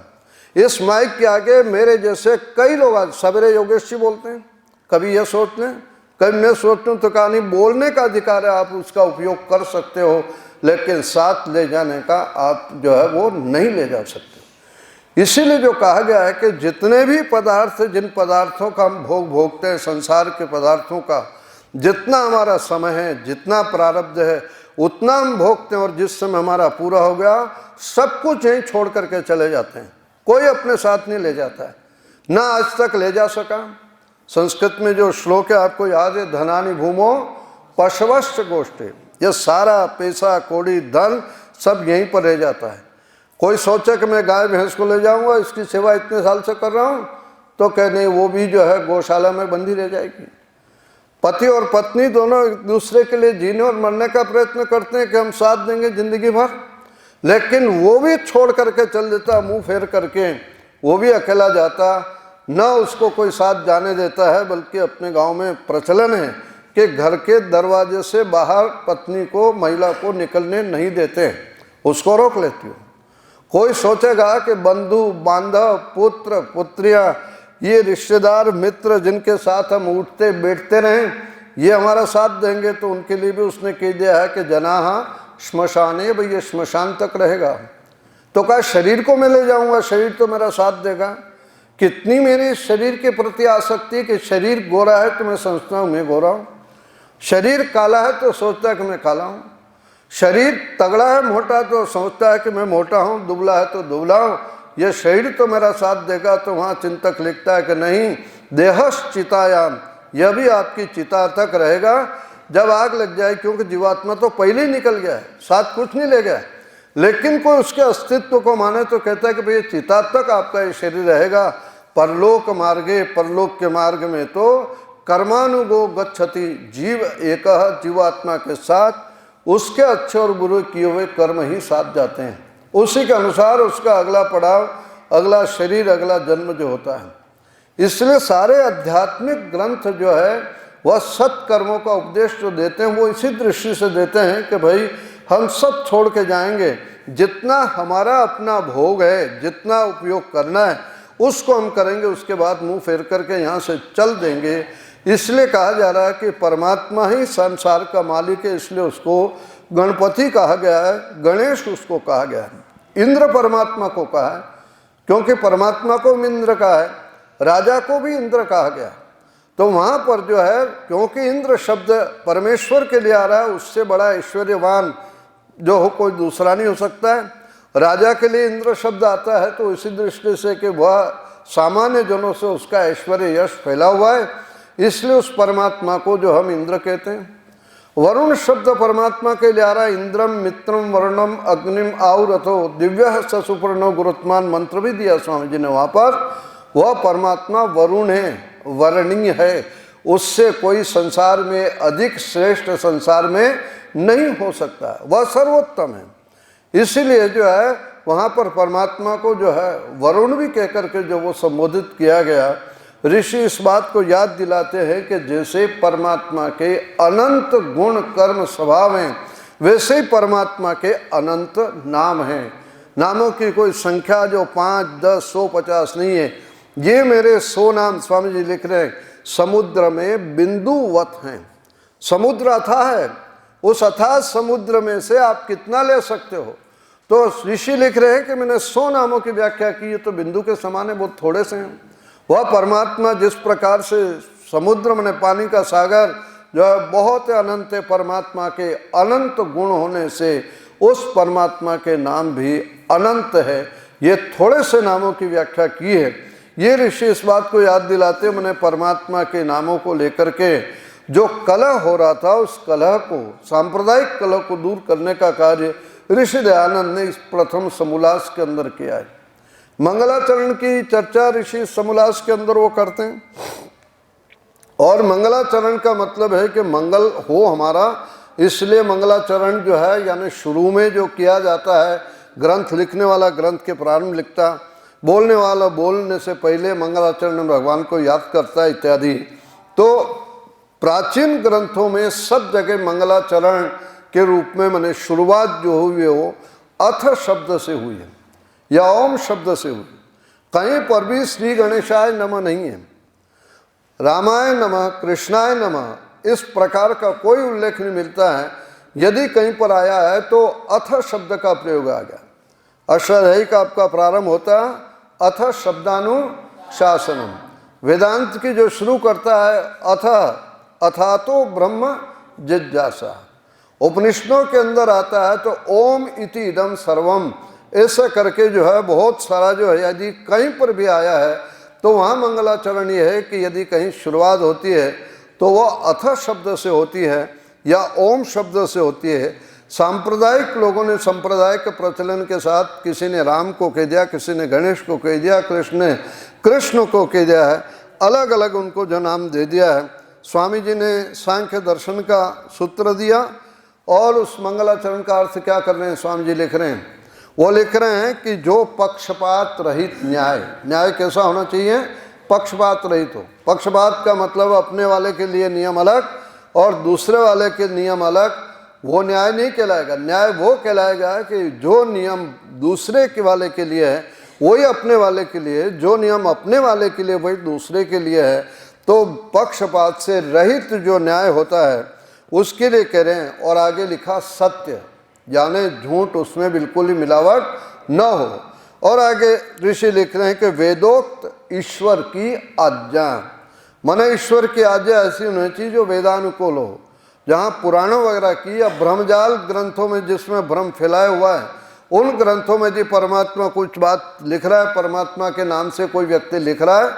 इस माइक के आगे मेरे जैसे कई लोग, आज सवेरे योगेश जी बोलते हैं, कभी यह सोच लें, कभी मैं सोचता हूँ, तो कहा नहीं, बोलने का अधिकार है, आप उसका उपयोग कर सकते हो, लेकिन साथ ले जाने का आप जो है वो नहीं ले जा सकते। इसीलिए जो कहा गया है कि जितने भी पदार्थ, जिन पदार्थों का हम भोगते हैं, संसार के पदार्थों का जितना हमारा समय है, जितना प्रारब्ध है, उतना हम भोगते हैं, और जिस समय हमारा पूरा हो गया सब कुछ यहीं छोड़ करके चले जाते हैं। कोई अपने साथ नहीं ले जाता है, ना आज तक ले जा सका। संस्कृत में जो श्लोक है आपको याद है, धनानि भूमो पशवश्च गोष्ठे, ये सारा पैसा कौड़ी धन सब यहीं पर रह जाता है। कोई सोचे कि मैं गाय भैंस को ले जाऊंगा, इसकी सेवा इतने साल से कर रहा हूँ, तो कह नहीं, वो भी जो है गौशाला में बंधी रह जाएगी। पति और पत्नी दोनों एक दूसरे के लिए जीने और मरने का प्रयत्न करते हैं कि हम साथ देंगे जिंदगी भर, लेकिन वो भी छोड़ करके चल देता, मुंह फेर करके वो भी अकेला जाता, न उसको कोई साथ जाने देता है। बल्कि अपने गांव में प्रचलन है कि घर के दरवाजे से बाहर पत्नी को, महिला को निकलने नहीं देते, उसको रोक लेती हो। कोई सोचेगा कि बंधु बांधव, पुत्र पुत्रियाँ, ये रिश्तेदार मित्र जिनके साथ हम उठते बैठते रहें, ये हमारा साथ देंगे, तो उनके लिए भी उसने कह दिया है कि जनाहा श्मशाने, भाई ये श्मशान तक रहेगा। तो कहा शरीर को मैं ले जाऊंगा, शरीर तो मेरा साथ देगा। कितनी मेरी शरीर के प्रति आसक्ति है कि शरीर गोरा है तो मैं समझता हूँ मैं गोरा हूँ, शरीर काला है तो सोचता है कि मैं काला हूँ, शरीर तगड़ा है मोटा तो सोचता है कि मैं मोटा हूँ, दुबला है तो दुबला हूँ, यह शरीर तो मेरा साथ देगा। तो वहाँ चिंतक लिखता है कि नहीं, देहस चितायाम, यह भी आपकी चिता तक रहेगा जब आग लग जाए, क्योंकि जीवात्मा तो पहले ही निकल गया है, साथ कुछ नहीं ले गया। लेकिन कोई उसके अस्तित्व को माने तो कहता है कि भाई चिता तक आपका ये शरीर रहेगा। परलोक मार्गे, परलोक के मार्ग में तो कर्मानुगो गच्छति, जीव एक जीवात्मा के साथ उसके अच्छे और बुरे किए हुए कर्म ही साथ जाते हैं। उसी के अनुसार उसका अगला पड़ाव, अगला शरीर, अगला जन्म जो होता है। इसलिए सारे आध्यात्मिक ग्रंथ जो है वह सत्कर्मों का उपदेश जो देते हैं वो इसी दृष्टि से देते हैं कि भाई हम सब छोड़ के जाएंगे, जितना हमारा अपना भोग है, जितना उपयोग करना है उसको हम करेंगे, उसके बाद मुंह फेर करके यहाँ से चल देंगे। इसलिए कहा जा रहा है कि परमात्मा ही संसार का मालिक है, इसलिए उसको गणपति कहा गया है, गणेश उसको कहा गया है। इंद्र परमात्मा को कहा है क्योंकि परमात्मा को इंद्र कहा है, राजा को भी इंद्र कहा गया। तो वहाँ पर जो है, क्योंकि इंद्र शब्द परमेश्वर के लिए आ रहा है, उससे बड़ा ऐश्वर्यवान जो हो कोई दूसरा नहीं हो सकता है। राजा के लिए इंद्र शब्द आता है तो इसी दृष्टि से कि वह सामान्य जनों से उसका ऐश्वर्य यश फैला हुआ है, इसलिए उस परमात्मा को जो हम इंद्र कहते हैं। वरुण शब्द परमात्मा के लिए आ रहा है, इंद्रम मित्रम वरुणम अग्निम आहुरथो दिव्य ससुपर्णो गुरुत्मान मंत्र भी दिया स्वामी जी ने वहाँ पर। वह परमात्मा वरुण है, वर्णीय है, उससे कोई संसार में अधिक श्रेष्ठ संसार में नहीं हो सकता, वह सर्वोत्तम है। इसीलिए जो है वहाँ पर परमात्मा को जो है वरुण भी कह करके जो वो संबोधित किया गया। ऋषि इस बात को याद दिलाते हैं कि जैसे परमात्मा के अनंत गुण कर्म स्वभाव हैं, वैसे ही परमात्मा के अनंत नाम हैं। नामों की कोई संख्या जो 5, 10, 100, 50 नहीं है। ये मेरे 100 नाम स्वामी जी लिख रहे हैं, समुद्र में बिंदुवत हैं। समुद्र अथाह है, उस अथाह समुद्र में से आप कितना ले सकते हो। तो ऋषि लिख रहे हैं कि मैंने 100 नामों की व्याख्या की है तो बिंदु के समान है, बहुत थोड़े से हैं। वह परमात्मा जिस प्रकार से समुद्र में पानी का सागर जो है बहुत अनंत है, परमात्मा के अनंत गुण होने से उस परमात्मा के नाम भी अनंत है। ये थोड़े से नामों की व्याख्या की है। ये ऋषि इस बात को याद दिलाते, मैंने परमात्मा के नामों को लेकर के जो कलह हो रहा था, उस कलह को, सांप्रदायिक कलह को दूर करने का कार्य ऋषि दयानंद ने इस प्रथम समोल्लास के अंदर किया है। मंगलाचरण की चर्चा ऋषि समोल्लास के अंदर वो करते हैं। और मंगलाचरण का मतलब है कि मंगल हो हमारा, इसलिए मंगलाचरण जो है यानी शुरू में जो किया जाता है, ग्रंथ लिखने वाला ग्रंथ के प्रारंभ लिखता, बोलने वाला बोलने से पहले मंगलाचरण में भगवान को याद करता है इत्यादि। तो प्राचीन ग्रंथों में सब जगह मंगलाचरण के रूप में मैंने शुरुआत जो हुई है वो अथ शब्द से हुई है या ओम शब्द से हुई। कहीं पर भी श्री गणेशाय नमः नहीं है, रामाय नमः, कृष्णाय नमः, इस प्रकार का कोई उल्लेख नहीं मिलता है। यदि कहीं पर आया है तो अथ शब्द का प्रयोग आ गया। अष्टाध्यायी का आपका प्रारंभ होता है अथ शब्दानुशासनम। वेदांत की जो शुरू करता है अथ, अथातो ब्रह्म जिज्ञासा। उपनिषदों के अंदर आता है तो ओम इति इदम सर्वम, ऐसा करके जो है बहुत सारा जो है, यदि कहीं पर भी आया है तो वहाँ मंगलाचरण ये है कि यदि कहीं शुरुआत होती है तो वह अथ शब्द से होती है या ओम शब्द से होती है। सांप्रदायिक लोगों ने संप्रदाय के प्रचलन के साथ किसी ने राम को कह दिया, किसी ने गणेश को कह दिया, कृष्ण ने कृष्ण को कह दिया है, अलग अलग उनको जो नाम दे दिया है। स्वामी जी ने सांख्य दर्शन का सूत्र दिया और उस मंगलाचरण का अर्थ क्या कर रहे हैं स्वामी जी लिख रहे हैं, वो लिख रहे हैं कि जो पक्षपात रहित न्याय, न्याय कैसा होना चाहिए, पक्षपात रहित हो। पक्षपात का मतलब अपने वाले के लिए नियम अलग और दूसरे वाले के नियम अलग, वो न्याय नहीं कहलाएगा। न्याय वो कहलाएगा कि जो नियम दूसरे के वाले के लिए है वही अपने वाले के लिए, जो नियम अपने वाले के लिए वही दूसरे के लिए है। तो पक्षपात से रहित जो न्याय होता है उसके लिए कह रहे हैं। और आगे लिखा सत्य, यानी झूठ उसमें बिल्कुल ही मिलावट न हो। और आगे ऋषि लिख रहे हैं कि वेदोक्त ईश्वर की आज्ञा, माने ईश्वर की आज्ञा ऐसी होनी चाहिए जो वेदानुकूल हो। जहाँ पुराणों वगैरह की या ब्रह्मजाल ग्रंथों में जिसमें भ्रम फैलाया हुआ है, उन ग्रंथों में यदि परमात्मा कुछ बात लिख रहा है, परमात्मा के नाम से कोई व्यक्ति लिख रहा है,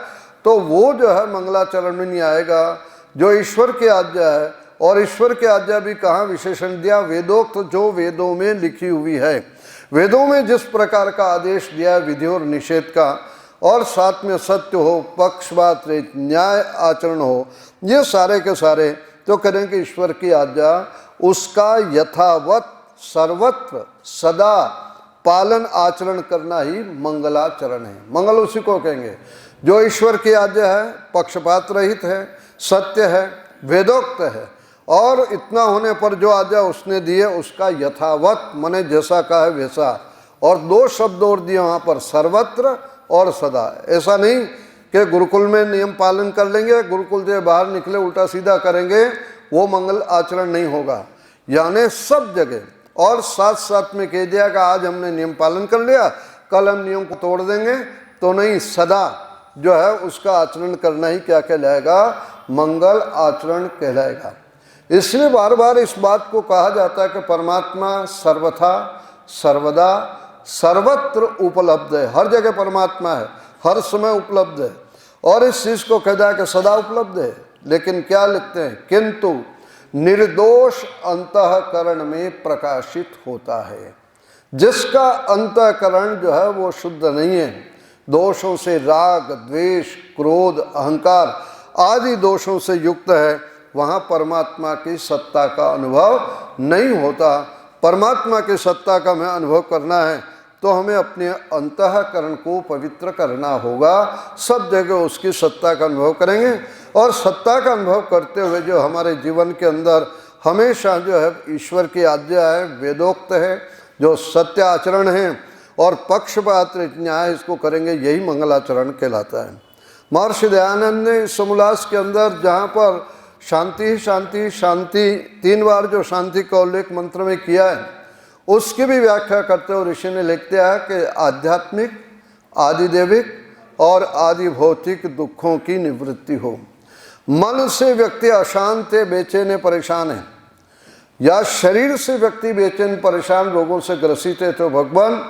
तो वो जो है मंगलाचरण में नहीं आएगा। जो ईश्वर की आज्ञा है, और ईश्वर की आज्ञा भी कहाँ विशेषण दिया, वेदोक्त, जो वेदों में लिखी हुई है। वेदों में जिस प्रकार का आदेश दिया है विधि और निषेध का, और साथ में सत्य हो, पक्षपात रहित न्याय आचरण हो, ये सारे के सारे तो करें कि ईश्वर की आज्ञा उसका यथावत सर्वत्र सदा पालन आचरण करना ही मंगलाचरण है। मंगल उसी को कहेंगे जो ईश्वर की आज्ञा है, पक्षपात रहित है, सत्य है, वेदोक्त है, और इतना होने पर जो आज्ञा उसने दी है उसका यथावत माने जैसा कहा है वैसा, और दो शब्द और दिए वहाँ पर, सर्वत्र और सदा। ऐसा नहीं कि गुरुकुल में नियम पालन कर लेंगे, गुरुकुल से बाहर निकले उल्टा सीधा करेंगे, वो मंगल आचरण नहीं होगा। यानी सब जगह, और साथ साथ में कह दिया कि आज हमने नियम पालन कर लिया, कल हम नियम को तोड़ देंगे, तो नहीं, सदा जो है उसका आचरण करना ही क्या कहलाएगा, मंगल आचरण कहलाएगा। इसलिए बार बार इस बात को कहा जाता है कि परमात्मा सर्वथा सर्वदा सर्वत्र उपलब्ध है, हर जगह परमात्मा है, हर समय उपलब्ध है, और इस चीज को कहता है कि सदा उपलब्ध है। लेकिन क्या लिखते हैं, किंतु निर्दोष अंतःकरण में प्रकाशित होता है। जिसका अंतःकरण जो है वो शुद्ध नहीं है, दोषों से, राग द्वेष क्रोध अहंकार आदि दोषों से युक्त है, वहाँ परमात्मा की सत्ता का अनुभव नहीं होता। परमात्मा की सत्ता का हमें अनुभव करना है तो हमें अपने अंतःकरण को पवित्र करना होगा। सब जगह उसकी सत्ता का अनुभव करेंगे, और सत्ता का अनुभव करते हुए जो हमारे जीवन के अंदर हमेशा जो है ईश्वर की आज्ञा है, वेदोक्त है, जो सत्य आचरण है और पक्षपात न्याय, इसको करेंगे, यही मंगलाचरण कहलाता है। महर्षि दयानंद ने इस समोल्लास के अंदर जहाँ पर शांति शांति शांति 3 बार जो शांति का उल्लेख मंत्र में किया है, उसकी भी व्याख्या करते हुए ऋषि ने लिखते हैं कि आध्यात्मिक, आदिदेविक और आदि भौतिक दुखों की निवृत्ति हो। मन से व्यक्ति अशांत है, बेचैन है, परेशान है, या शरीर से व्यक्ति बेचैन परेशान रोगों से ग्रसित है, तो भगवान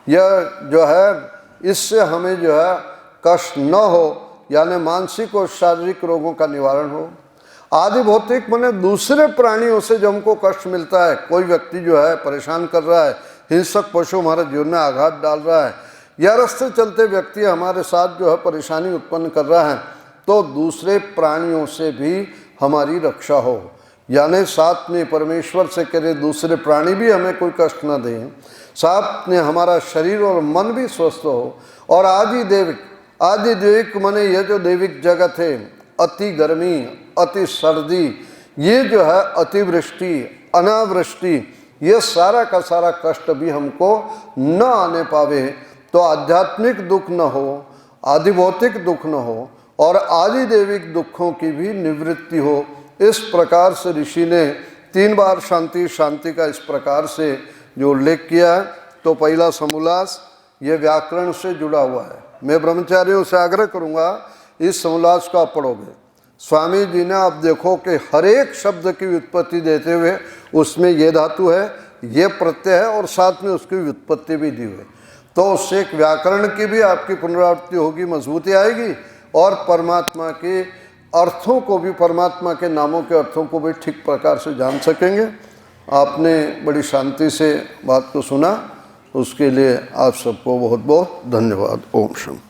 यह जो है इससे हमें जो है कष्ट न हो, यानी मानसिक और शारीरिक रोगों का निवारण हो। आदि भौतिक माने दूसरे प्राणियों से जो हमको कष्ट मिलता है, कोई व्यक्ति जो है परेशान कर रहा है, हिंसक पशु हमारे जीवन में आघात डाल रहा है, या रास्ते चलते व्यक्ति हमारे साथ जो है परेशानी उत्पन्न कर रहा है, तो दूसरे प्राणियों से भी हमारी रक्षा हो। यानी साथ में परमेश्वर से करे दूसरे प्राणी भी हमें कोई कष्ट न दें, साथ में हमारा शरीर और मन भी स्वस्थ हो। और आदि देविक माने यह जो देविक जगत है, अति गर्मी, अति सर्दी, ये जो है अतिवृष्टि, अनावृष्टि, ये सारा का सारा कष्ट भी हमको न आने पावे, तो आध्यात्मिक दुख न हो, आदि भौतिक दुख न हो, और आदि देविक दुखों की भी निवृत्ति हो। इस प्रकार से ऋषि ने 3 बार शांति शांति का इस प्रकार से जो उल्लेख किया है। तो पहला समोल्लास ये व्याकरण से जुड़ा हुआ है। मैं ब्रह्मचारियों से आग्रह करूंगा इस समोल्लास को आप पढ़ोगे। स्वामी जी ने आप देखो कि हर एक शब्द की व्युत्पत्ति देते हुए उसमें ये धातु है, ये प्रत्यय है, और साथ में उसकी व्युत्पत्ति भी दी हुई, तो उससे एक व्याकरण की भी आपकी पुनरावृत्ति होगी, मजबूती आएगी, और परमात्मा के अर्थों को भी, परमात्मा के नामों के अर्थों को भी ठीक प्रकार से जान सकेंगे। आपने बड़ी शांति से बात को सुना, उसके लिए आप सबको बहुत बहुत धन्यवाद। ओम शांति।